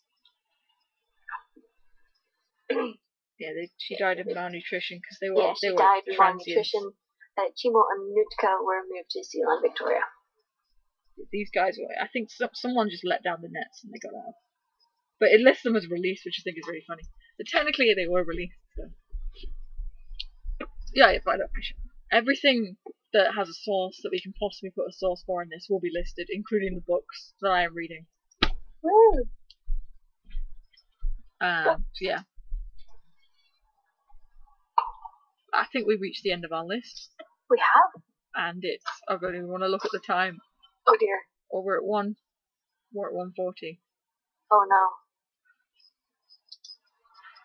Yeah, she died of malnutrition because they were. Yeah, she died of malnutrition. Chimo and Nootka were moved to Zealand, Victoria. These guys were. I think someone just let down the nets and they got out. But it lists them as released, which I think is really funny. But technically they were released. So. Yeah, but everything that has a source that we can possibly put a source for in this will be listed, including the books that I am reading. Woo! So yeah. I think we've reached the end of our list. We have? And it's. I don't even want to look at the time. Oh dear. Or we're at 1:40. Oh no.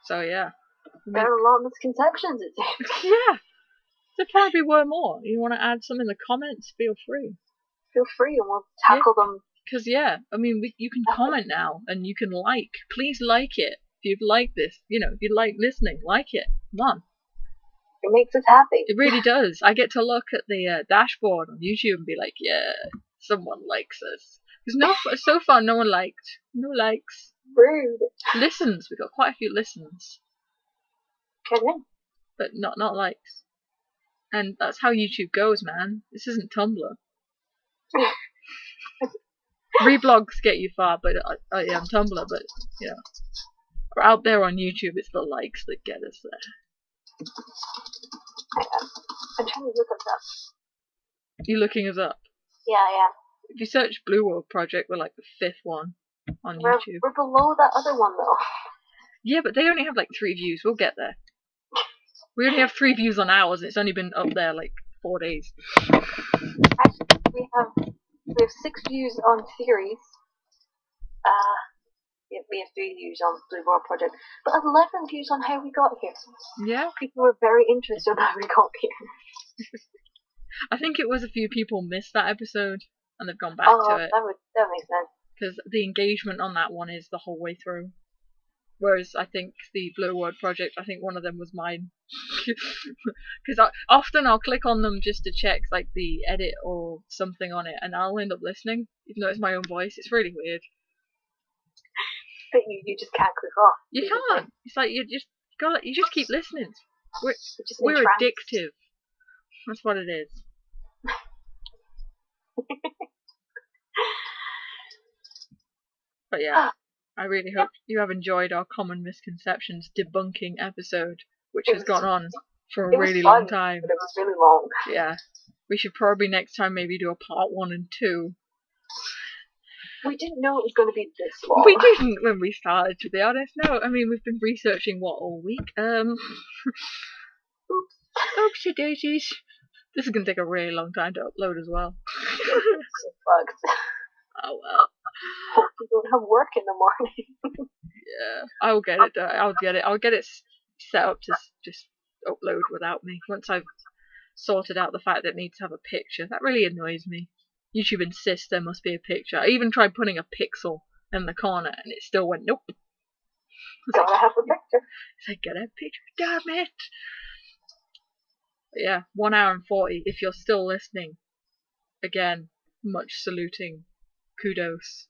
So yeah. There are a lot of misconceptions, it seems. Yeah. There probably were more. You want to add some in the comments? Feel free. Feel free, and we'll tackle them. Because yeah, I mean, you can comment now, and you can like. Please like it if you've liked this. You know, if you like listening, like it. Come on. It makes us happy. It really does. I get to look at the dashboard on YouTube and be like, yeah, someone likes us. Because so far no one liked. No likes. Rude. Listens. We got quite a few listens. Okay. But not likes. And that's how YouTube goes, man. This isn't Tumblr. Reblogs get you far, but I am Tumblr, but you know, we're out there on YouTube. It's the likes that get us there. I'm trying to look us up. You looking us up? Yeah. If you search Blue World Project, we're like the 5th one on YouTube. We're below that other one though. Yeah, but they only have like 3 views. We'll get there. We only have 3 views on ours, and it's only been up there like 4 days. Actually, we have 6 views on theories. We have 3 views on Blue World Project, but 11 views on how we got here. Yeah. People were very interested in how we got here. I think it was a few people missed that episode, and they've gone back to it. That makes sense. Because the engagement on that one is the whole way through. Whereas I think the Blue World Project, I think one of them was mine. Because often I'll click on them just to check like the edit or something on it, and I'll end up listening, even though it's my own voice. It's really weird. that you just can't click off. You can't. It's like you just keep listening. We're entranced. addictive. That's what it is. But yeah, I really hope you have enjoyed our common misconceptions debunking episode, which has gone on for a really long time. But it was really long. Yeah. We should probably next time maybe do a part 1 and 2. We didn't know it was going to be this long. We didn't when we started, to be honest. No, I mean, we've been researching all week. Oopsie daisies. This is going to take a really long time to upload as well. So fucked. Oh well. Hope you don't have work in the morning. Yeah, I'll get it. I'll get it set up to just upload without me. Once I've sorted out the fact that it needs to have a picture. That really annoys me. YouTube insists there must be a picture. I even tried putting a pixel in the corner and it still went, nope. Gotta have a picture. It's like, get a picture, damn it. But yeah, 1 hour and 40. If you're still listening, again, much saluting. Kudos.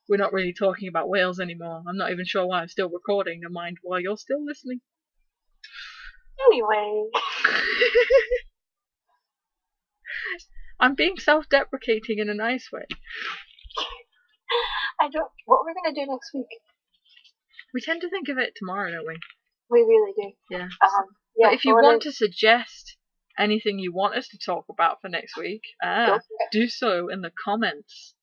We're not really talking about whales anymore. I'm not even sure why I'm still recording. Never mind why you're still listening. Anyway. I'm being self-deprecating in a nice way. What we're going to do next week? We tend to think of it tomorrow, don't we? We really do. Yeah. Yeah. But if you want to suggest anything you want us to talk about for next week, do so in the comments.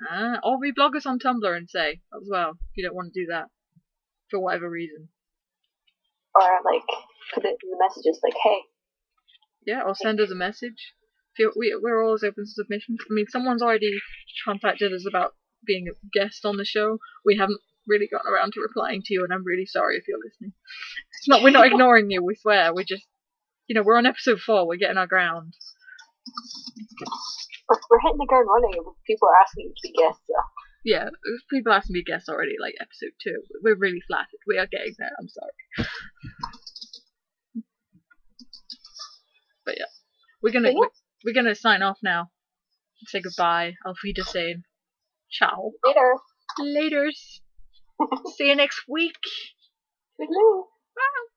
Or reblog us on Tumblr and say as well, if you don't want to do that. For whatever reason. Or, like, put it in the messages, like, hey. Yeah, or send us a message. We're always open to submissions. I mean, someone's already contacted us about being a guest on the show. We haven't really gotten around to replying to you, and I'm really sorry if you're listening. We're not ignoring you, we swear. We're just, we're on episode 4. We're getting our ground. We're hitting the ground running. People are asking to be guests, so. Yeah, people asking to be guests already, like episode 2. We're really flattered. We are getting there. I'm sorry. But yeah, we're gonna sign off now. Say goodbye. Auf Wiedersehen. Ciao. Later. Laters. See you next week. Toodaloo. Bye.